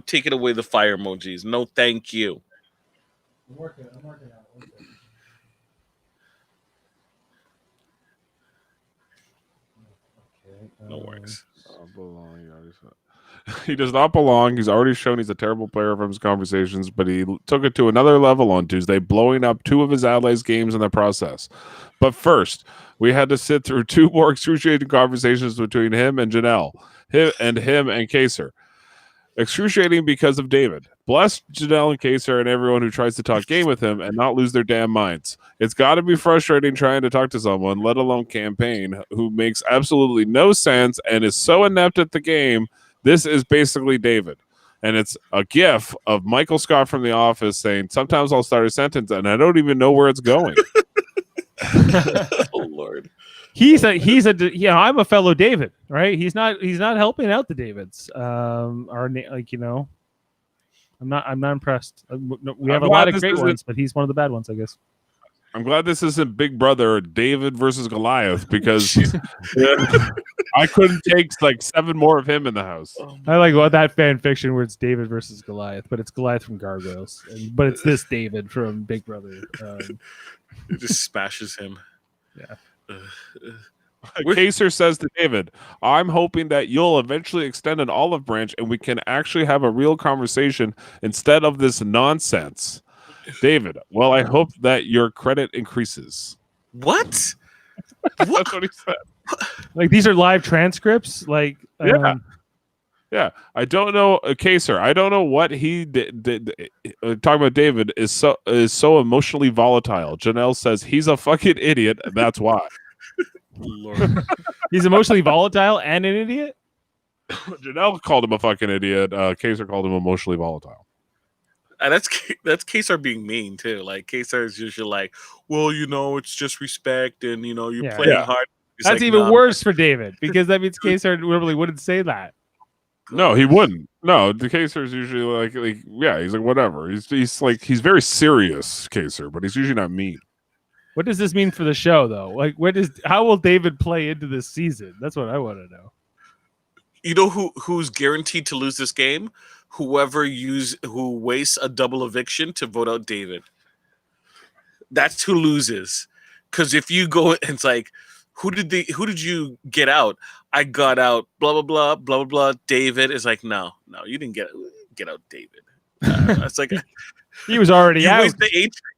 taking away the fire emojis. No, thank you. I'm working on it. Okay. No worries. He does not belong. He's already shown he's a terrible player from his conversations, but he took it to another level on Tuesday, blowing up 2 of his allies' games in the process. But first, We had to sit through 2 more excruciating conversations between him and Janelle, him and Kaser. Excruciating because of David. Bless Janelle and Kaser and everyone who tries to talk game with him and not lose their damn minds. It's got to be frustrating trying to talk to someone, let alone campaign, who makes absolutely no sense and is so inept at the game. This is basically David. And it's a gif of Michael Scott from The Office saying, sometimes I'll start a sentence and I don't even know where it's going. Oh, Lord. I'm a fellow David, right? He's not helping out the Davids. I'm not impressed. We have a lot of great ones, but he's one of the bad ones, I guess. I'm glad this isn't Big Brother David versus Goliath because I couldn't take like 7 more of him in the house. I like that fan fiction where it's David versus Goliath, but it's Goliath from Gargoyles, but it's this David from Big Brother. It just smashes him. Yeah. Kaser says to David, I'm hoping that you'll eventually extend an olive branch and we can actually have a real conversation instead of this nonsense. David, well, I hope that your credit increases. What? That's what he said. Like, these are live transcripts? Like, yeah. I don't know, Kaser. I don't know what he did. Talking about David is so emotionally volatile. Janelle says he's a fucking idiot, and that's why. Lord. He's emotionally volatile and an idiot? Janelle called him a fucking idiot. Kaser called him emotionally volatile. And that's Kaser being mean too. Like Kaser is usually like, well, it's just respect, and you're playing hard. He's that's like, even worse for David because that means Kaser normally wouldn't say that. No, he wouldn't. No, the Kaser is usually like he's like whatever. He's very serious, Kaser, but he's usually not mean. What does this mean for the show, though? Like, how will David play into this season? That's what I want to know. You know who's guaranteed to lose this game? Whoever who wastes a double eviction to vote out David. That's who loses. Because if you go, it's like, who did you get out? I got out. Blah blah blah blah blah blah. David is like, no, you didn't get out David. It's like he was already out.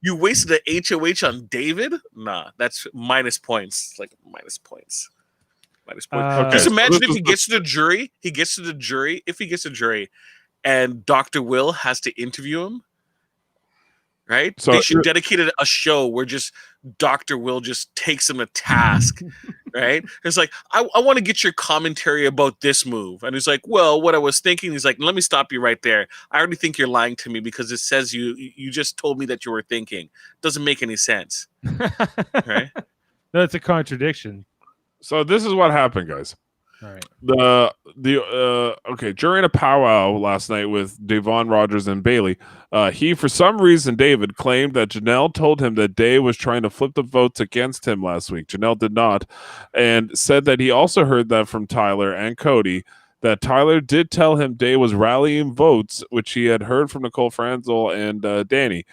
You wasted the HOH on David. Nah, that's minus points. It's like minus points. Okay. Just imagine if he gets to the jury. If he gets to jury, and Dr. Will has to interview him, right? So they should dedicate a show where just Dr. Will just takes him to task, right? It's like, I want to get your commentary about this move. And he's like, well, what I was thinking, he's like, let me stop you right there. I already think you're lying to me because it says you just told me that you were thinking. Doesn't make any sense. Right? That's a contradiction. So this is what happened, guys. All right. Okay, during a powwow last night with Devon Rogers and Bailey, he, for some reason, David claimed that Janelle told him that Day was trying to flip the votes against him last week. Janelle did not, and said that he also heard that from Tyler and Cody, that Tyler did tell him Day was rallying votes, which he had heard from Nicole Franzel and Danny.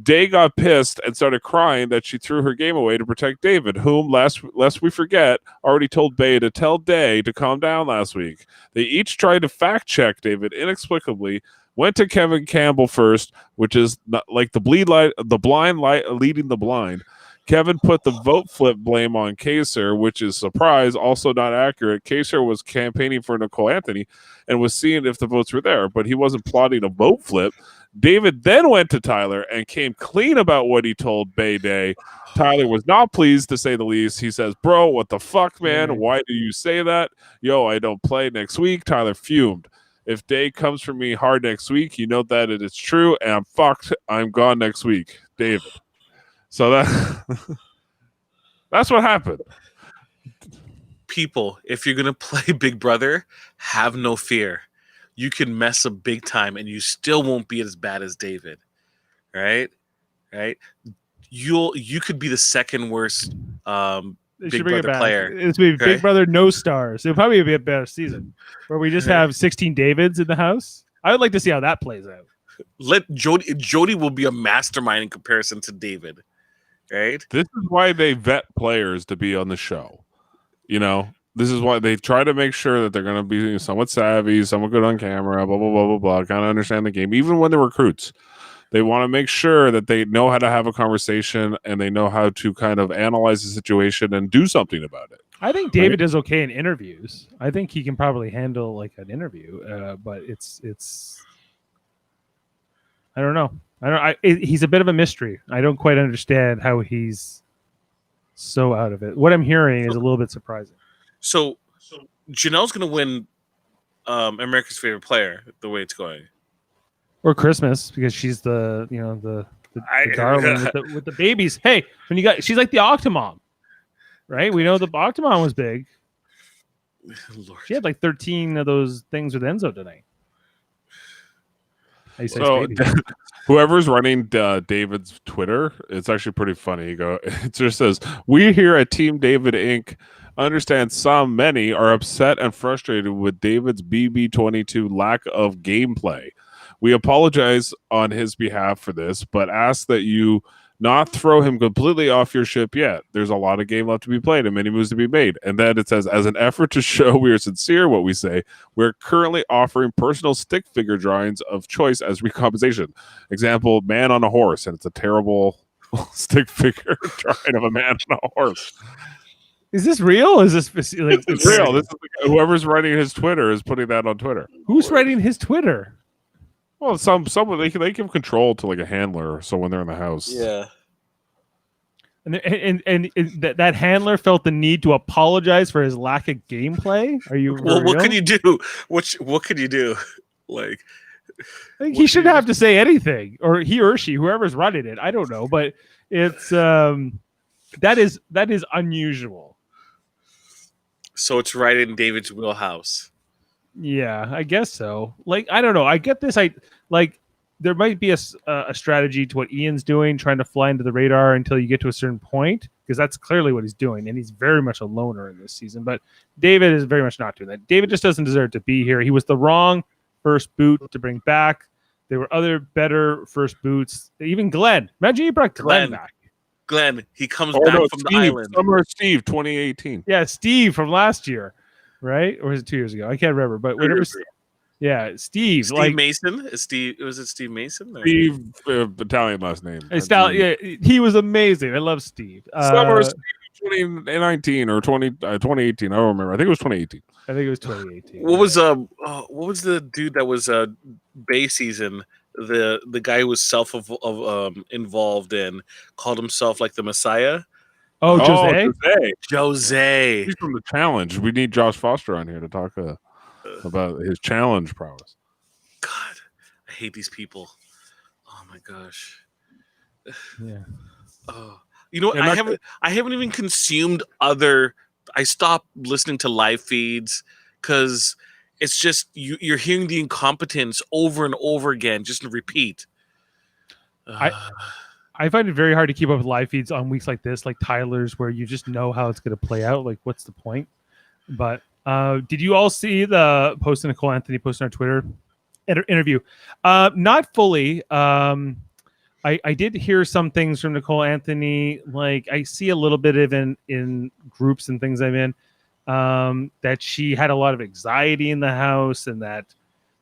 Day got pissed and started crying that she threw her game away to protect David, whom, lest we forget, already told Bay to tell Day to calm down last week. They each tried to fact-check David inexplicably, went to Kevin Campbell first, which is not like the blind light leading the blind. Kevin put the vote flip blame on Kaser, which is surprise, also not accurate. Kaser was campaigning for Nicole Anthony and was seeing if the votes were there, but he wasn't plotting a vote flip. David then went to Tyler and came clean about what he told Bay Day. Tyler was not pleased, to say the least. He says, bro, what the fuck, man? Why do you say that? Yo, I don't play next week. Tyler fumed. If Day comes for me hard next week, you know that it is true, and I'm fucked. I'm gone next week. David. So that's what happened. People, if you're going to play Big Brother, have no fear. You can mess up big time and you still won't be as bad as David. Right? You could be the second worst Big Brother player. It's be Big Brother no stars. It'll probably be a better season where we just have 16 Davids in the house. I would like to see how that plays out. Let Jody will be a mastermind in comparison to David. Right? This is why they vet players to be on the show. This is why they try to make sure that they're going to be somewhat savvy, somewhat good on camera, blah, blah, blah, blah, blah, kind of understand the game, even when they're recruits. They want to make sure that they know how to have a conversation and they know how to kind of analyze the situation and do something about it. I think David is okay in interviews. I think he can probably handle like an interview, but it's. I don't know. He's a bit of a mystery. I don't quite understand how he's so out of it. What I'm hearing is a little bit surprising. So Janelle's going to win America's Favorite Player the way it's going, or Christmas, because she's the darling with the babies. Hey, she's like the Octomom, right? We know the Octomom was big. Lord. She had like 13 of those things with Enzo tonight. So whoever's running David's Twitter, it's actually pretty funny. It just says, "We here at Team David Inc. understand many are upset and frustrated with David's BB22 lack of gameplay. We apologize on his behalf for this, but ask that you not throw him completely off your ship yet. There's a lot of game left to be played and many moves to be made." And then it says, "As an effort to show we are sincere what we say, we're currently offering personal stick figure drawings of choice as recompensation. Example, man on a horse." And it's a terrible stick figure drawing of a man on a horse. Is this real? Is this like it's real? This is whoever's writing his Twitter is putting that on Twitter. Who's writing his Twitter? Well, someone they give control to like a handler, so when they're in the house, yeah. And that handler felt the need to apologize for his lack of gameplay. Are you? Well, what can you do? What can you do? Like, he shouldn't have to say anything, or he or she, whoever's running it. I don't know, but it's that is unusual. So it's right in David's wheelhouse. Yeah, I guess so. Like, I don't know. I get this. There might be a strategy to what Ian's doing, trying to fly into the radar until you get to a certain point, because that's clearly what he's doing, and he's very much a loner in this season. But David is very much not doing that. David just doesn't deserve to be here. He was the wrong first boot to bring back. There were other better first boots. Even Glenn. Imagine you brought Glenn back. Glenn, he comes back from the island. Summer Steve, 2018. Yeah, Steve from last year, right? Or was it 2 years ago? I can't remember. But whatever. Yeah, Steve. Steve Mason? Was it Steve Mason? Or? Steve, Italian last name. Yeah, he was amazing. I love Steve. Summer Steve, 2019 or 2018. I don't remember. I think it was 2018. I think it was 2018. What was the dude that was Bay season? The guy who was involved in called himself like the Messiah. Oh, Jose. Jose. He's from the challenge. We need Josh Foster on here to talk about his challenge prowess. God, I hate these people. Oh my gosh. Yeah. Oh, you know, I haven't even consumed other. I stopped listening to live feeds because it's just you're hearing the incompetence over and over again, just to repeat. I find it very hard to keep up with live feeds on weeks like this, like Tyler's, where you just know how it's going to play out. Like, what's the point? But did you all see the post that Nicole Anthony posted on Twitter interview? Not fully. I did hear some things from Nicole Anthony. Like, I see a little bit of in groups and things I'm in, that she had a lot of anxiety in the house, and that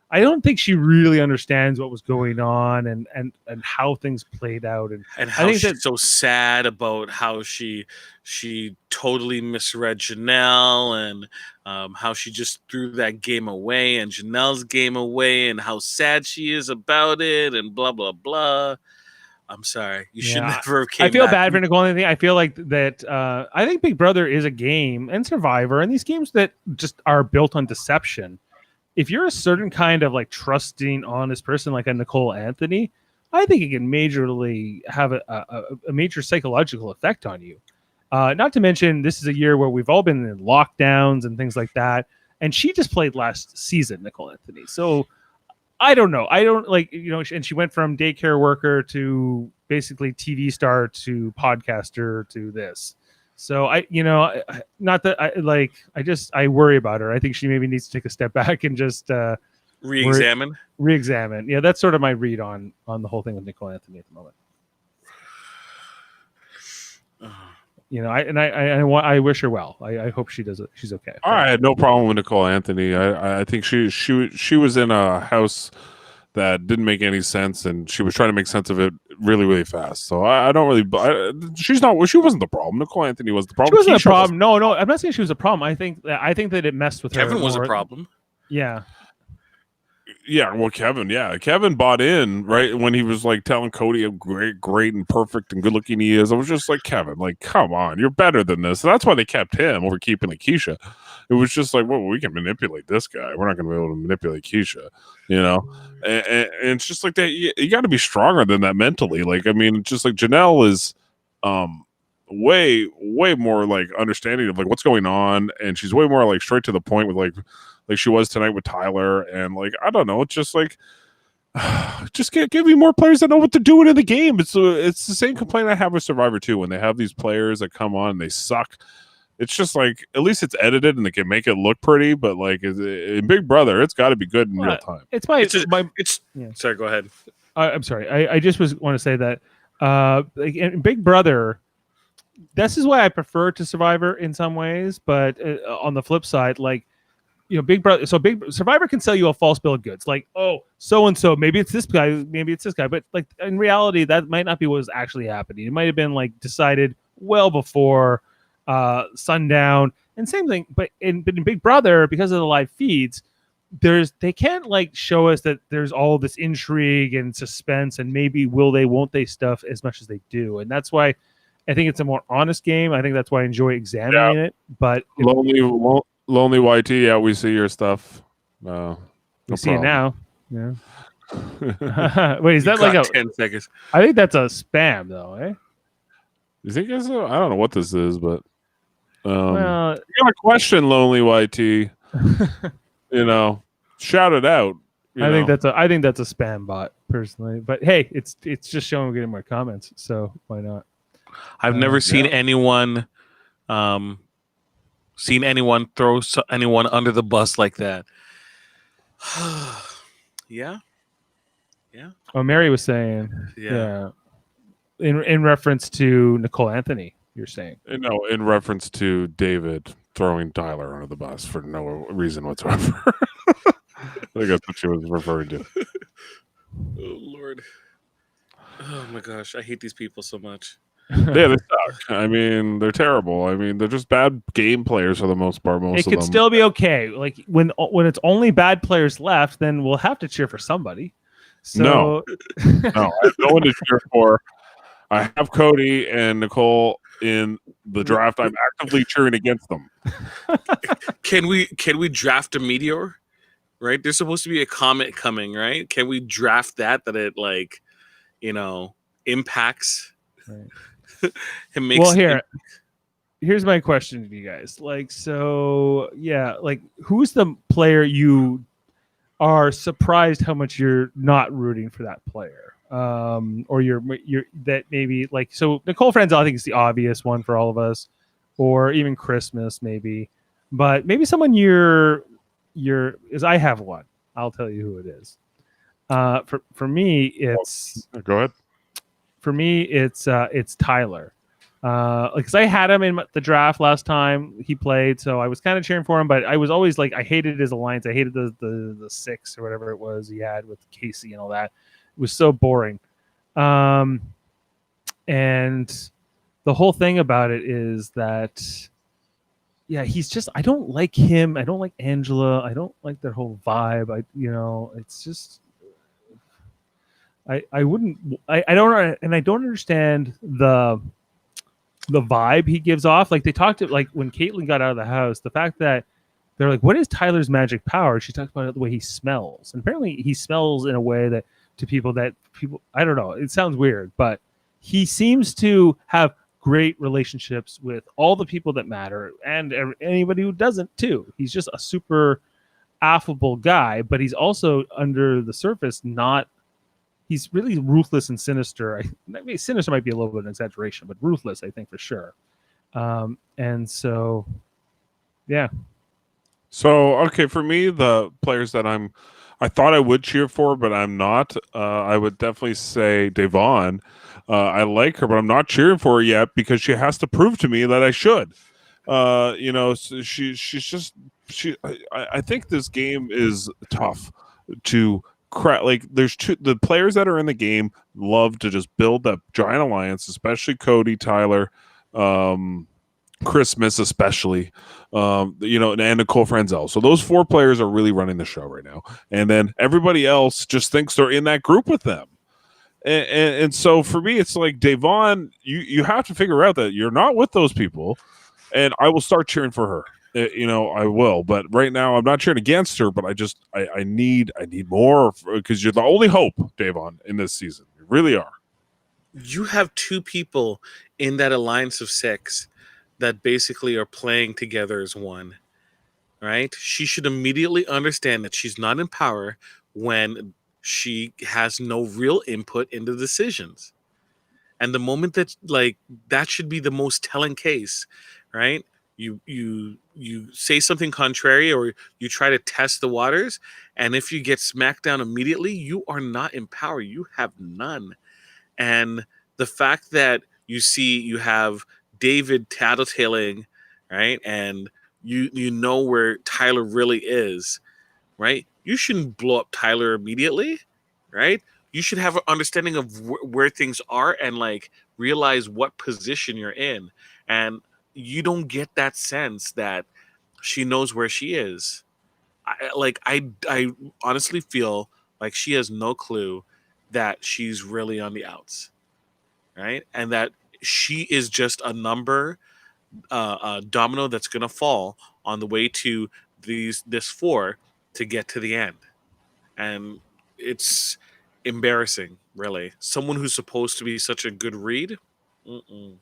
I don't think she really understands what was going on and how things played out, and how she's so sad about how she totally misread Janelle, and how she just threw that game away and Janelle's game away, and how sad she is about it, and blah blah blah. I'm sorry, you should never have came. I feel back. bad for Nicole Anthony. I feel like that. I think Big Brother is a game, and Survivor, and these games that just are built on deception. If you're a certain kind of like trusting, honest person like a Nicole Anthony, I think it can majorly have a major psychological effect on you. Not to mention, this is a year where we've all been in lockdowns and things like that. And she just played last season, Nicole Anthony. So I don't know. I don't like, and she went from daycare worker to basically TV star to podcaster to this. So I worry about her. I think she maybe needs to take a step back and just re-examine. Yeah, that's sort of my read on the whole thing with Nicole Anthony at the moment. I wish her well. I hope she does it. She's okay. I had no problem with Nicole Anthony. I think she was in a house that didn't make any sense, and she was trying to make sense of it really, really fast. So I don't really. She wasn't the problem. Nicole Anthony was the problem. She wasn't a problem. No, I'm not saying she was a problem. I think that it messed with her. Kevin was a problem. Yeah. Yeah, well, Kevin bought in right when he was like telling Cody how great and perfect and good looking he is. I was just like, Kevin, like, come on, you're better than this. So that's why they kept him over keeping Keisha. It was just like, well, we can manipulate this guy. We're not going to be able to manipulate Keisha, you know. And it's just like that. You got to be stronger than that mentally. Like, I mean, just like Janelle is, way more like understanding of like what's going on, and she's way more like straight to the point with like she was tonight with Tyler, and like I don't know, it's just like just give me more players that know what they're doing in the game. It's the same complaint I have with Survivor 2 when they have these players that come on and they suck. It's just like at least it's edited and they can make it look pretty, but like in Big Brother, it's got to be good in real time. Sorry, go ahead. I'm sorry. I just want to say that like in Big Brother, this is why I prefer to Survivor in some ways, but on the flip side, like, you know, Big Brother. So Survivor can sell you a false bill of goods, like, oh, so and so, maybe it's this guy, maybe it's this guy, but like in reality, that might not be what was actually happening. It might have been like decided well before sundown, and same thing. But in Big Brother, because of the live feeds, they can't like show us that there's all this intrigue and suspense and maybe will they, won't they stuff as much as they do, and that's why I think it's a more honest game. I think that's why I enjoy examining it. But Lonely YT, yeah, we see your stuff. We see it now. Yeah. Wait, is that like 10 seconds? I think that's a spam, though. Eh? You think it's? I don't know what this is, but well, you got a question, Lonely YT. You know, shout it out. I think that's a spam bot, personally. But hey, it's just showing we're getting more comments, so why not? I've never seen anyone throw anyone under the bus like that. Yeah. Oh, Mary was saying, yeah. In reference to Nicole Anthony, you're saying? No, in reference to David throwing Tyler under the bus for no reason whatsoever. I think that's what she was referring to. Oh Lord! Oh my gosh, I hate these people so much. Yeah, they suck. I mean, they're terrible. I mean, they're just bad game players for the most part. It could still be okay. Like when it's only bad players left, then we'll have to cheer for somebody. So... No, I have no one to cheer for. I have Cody and Nicole in the draft. I'm actively cheering against them. Can we draft a meteor? Right? There's supposed to be a comet coming, right? Can we draft that it like, you know, impacts? Right. It makes here's my question to you guys. Like, so yeah, like who's the player you are surprised how much you're not rooting for that player? Or you're that maybe like, so Nicole Franzel, I think is the obvious one for all of us, or even Christmas maybe, but maybe someone is I have one. I'll tell you who it is. For me, it's go ahead. For me, it's Tyler. Because I had him in the draft last time he played, so I was kind of cheering for him. But I was always like, I hated his alliance. I hated the 6 or whatever it was he had with Casey and all that. It was so boring. And the whole thing about it is that, yeah, he's just, I don't like him. I don't like Angela. I don't like their whole vibe. It's just, I don't understand the vibe he gives off. Like they talked to, like when Caitlyn got out of the house, the fact that they're like, what is Tyler's magic power? She talked about it, the way he smells. And apparently he smells in a way that to people, I don't know, it sounds weird, but he seems to have great relationships with all the people that matter and anybody who doesn't too. He's just a super affable guy, but he's also under the surface he's really ruthless and sinister. I mean, sinister might be a little bit of an exaggeration, but ruthless, I think, for sure. And so, yeah. So, okay, for me, the players that I thought I would cheer for, but I'm not. I would definitely say Devon. I like her, but I'm not cheering for her yet because she has to prove to me that I should. I think this game is tough to there's the players that are in the game love to just build that giant alliance, especially Cody, Tyler, Christmas, especially, and Nicole Franzel. So those 4 players are really running the show right now, and then everybody else just thinks they're in that group with them. And so for me, it's like, Davon, you have to figure out that you're not with those people, and I will start cheering for her. I will, but right now I'm not cheering against her. But I need more, because you're the only hope, Davon, in this season. You really are. You have 2 people in that alliance of 6 that basically are playing together as one, right? She should immediately understand that she's not in power when she has no real input into decisions. And the moment that should be the most telling case, right? You say something contrary, or you try to test the waters, and if you get smacked down immediately, you are not in power. You have none. And the fact that you have David tattletaling, right? And you know where Tyler really is, right? You shouldn't blow up Tyler immediately, right? You should have an understanding of where things are, and realize what position you're in. And you don't get that sense that she knows where she is. I honestly feel like she has no clue that she's really on the outs, right? And that she is just a number, a domino that's gonna fall on the way to this 4 to get to the end. And it's embarrassing, really. Someone who's supposed to be such a good read, mm-mm.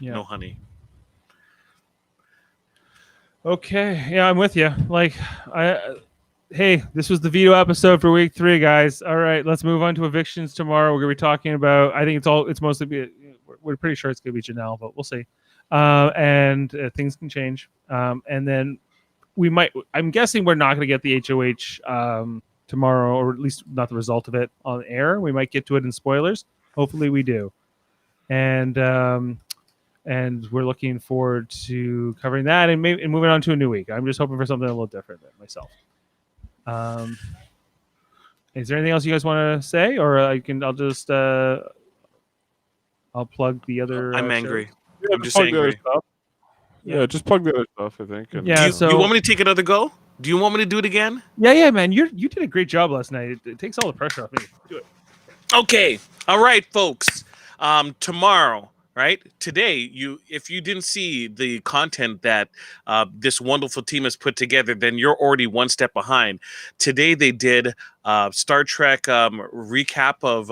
Yeah. No, honey. Okay, yeah, I'm with you. Hey, this was the Veto episode for week 3, guys. All right, let's move on to evictions tomorrow. We're gonna be talking about. I think it's mostly. We're pretty sure it's gonna be Janelle, but we'll see. And things can change. And then we might. I'm guessing we're not gonna get the HOH tomorrow, or at least not the result of it on air. We might get to it in spoilers. Hopefully, we do. And we're looking forward to covering that and moving on to a new week. I'm just hoping for something a little different than myself. Is there anything else you guys want to say, or I'll just I'll plug the other. I'm angry. Yeah, I'm just angry. Yeah, just plug the other stuff, I think. And Yeah. Do you want me to take another go? Do you want me to do it again? Yeah, man. You did a great job last night. It takes all the pressure off me. Do it. Okay. All right, folks. Tomorrow, right? Today, if you didn't see the content that this wonderful team has put together, then you're already one step behind. Today, they did Star Trek recap of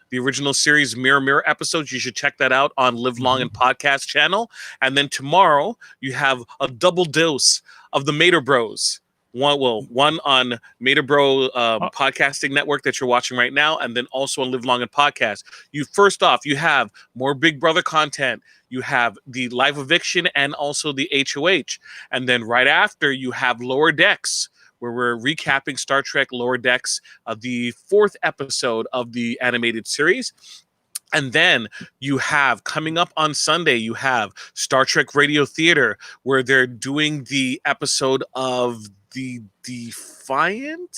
the original series Mirror Mirror episodes. You should check that out on Live Long and Podcast channel. And then tomorrow, you have a double dose of the Mater Bros. One on Mater Bro podcasting network that you're watching right now, and then also on Live Long and Podcast. First off, you have more Big Brother content. You have the live eviction and also the HOH. And then right after, you have Lower Decks, where we're recapping Star Trek Lower Decks, the 4th episode of the animated series. And then you have, coming up on Sunday, you have Star Trek Radio Theater, where they're doing the episode of the Defiant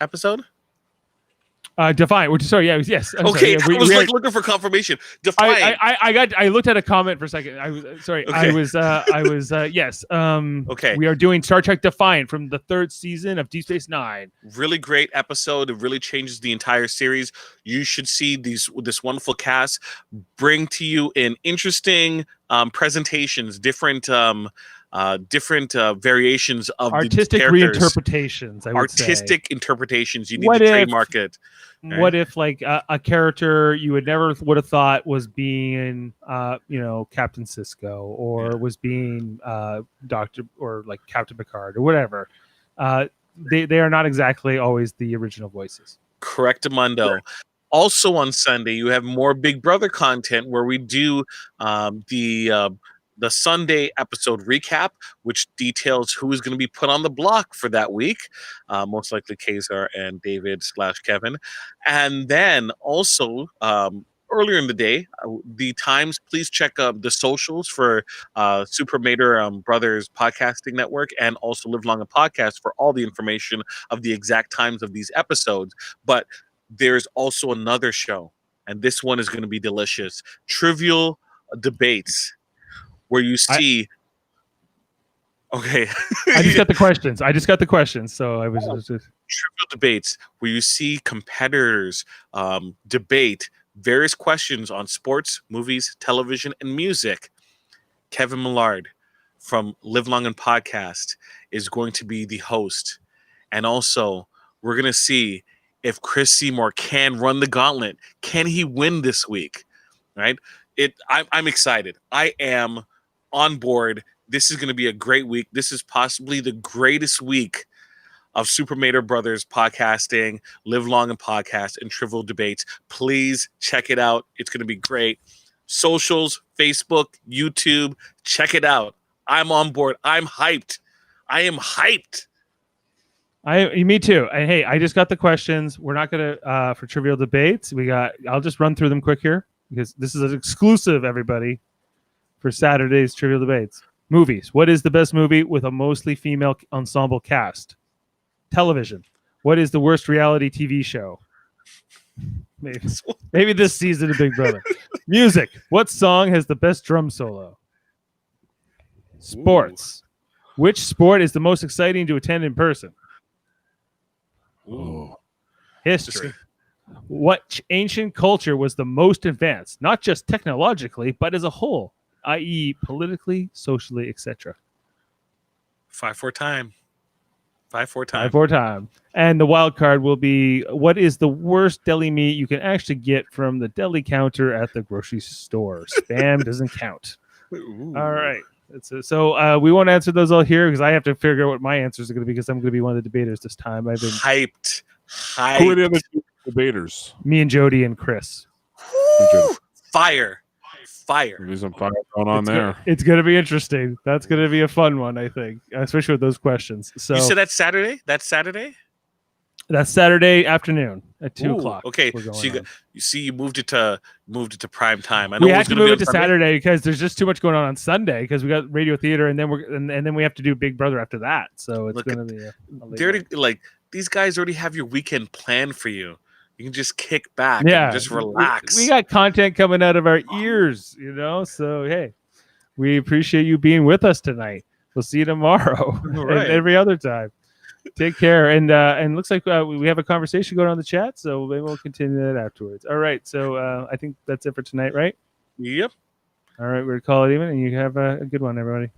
episode? Defiant. Sorry, yeah, yes. I'm okay, sorry. I was looking for confirmation. Defiant. I looked at a comment for a second. I was sorry. Okay. Yes. Okay. We are doing Star Trek Defiant from the 3rd season of Deep Space Nine. Really great episode. It really changes the entire series. You should see this wonderful cast bring to you in interesting presentations, different variations of artistic the characters. Reinterpretations. I would artistic say. Interpretations. You need to trademark it. Right? What if a character you would have thought was being Captain Sisko, or was being Doctor, or like Captain Picard, or whatever. They are not exactly always the original voices. Correctamundo. Sure. Also on Sunday, you have more Big Brother content where we do the Sunday episode recap, which details who is going to be put on the block for that week. Most likely Kazar and David /Kevin. And then also earlier in the day. The times, please check the socials for Super Mater Brothers Podcasting Network and also Live Long and Podcast for all the information of the exact times of these episodes. But there's also another show, and this one is going to be delicious. Trivial Debates, where you see... Okay. I just got the questions. So I was just... Trivial Debates, where you see competitors debate various questions on sports, movies, television, and music. Kevin Millard from Live Long and Podcast is going to be the host. And also, we're going to see if Chris Seymour can run the gauntlet. Can he win this week? Right? I'm excited. I am on board. This is going to be a great week. This is possibly the greatest week of Super Mater Brothers Podcasting, Live Long and Podcast, and Trivial Debates. Please check it out. It's going to be great. Socials, Facebook, YouTube, check it out. I'm on board. I'm hyped. I am hyped. Me too. And hey, I just got the questions. We're not gonna for Trivial Debates. I'll just run through them quick here because this is an exclusive, everybody, for Saturday's Trivial Debates. Movies. What is the best movie with a mostly female ensemble cast? Television. What is the worst reality TV show? Maybe this season of Big Brother. Music. What song has the best drum solo? Sports. Ooh. Which sport is the most exciting to attend in person? Ooh. History. What ancient culture was the most advanced, not just technologically, but as a whole, i.e. politically, socially, etc.? 5-4 time. 5-4 time. 5-4 time. And the wild card will be, what is the worst deli meat you can actually get from the deli counter at the grocery store? Spam doesn't count. Ooh. All right. So we won't answer those all here because I have to figure out what my answers are going to be because I'm going to be one of the debaters this time. I've been hyped. Who are the other two debaters? Me and Jody and Chris. Fire. There's some fire going on there. It's going to be interesting. That's going to be a fun one, I think, especially with those questions. So you said that's Saturday? That's Saturday afternoon at 2 o'clock. Okay, so you moved it to prime time. I know we have to move it to Saturday because there's just too much going on Sunday because we got radio theater and then we have to do Big Brother after that. So it's going to be these guys already have your weekend planned for you. You can just kick back and just relax. We got content coming out of our ears, So hey, we appreciate you being with us tonight. We'll see you tomorrow and every other time. Take care. And looks like we have a conversation going on in the chat, so maybe we'll continue that afterwards. All right. So I think that's it for tonight, right? Yep. All right. We're going to call it even, and you have a good one, everybody.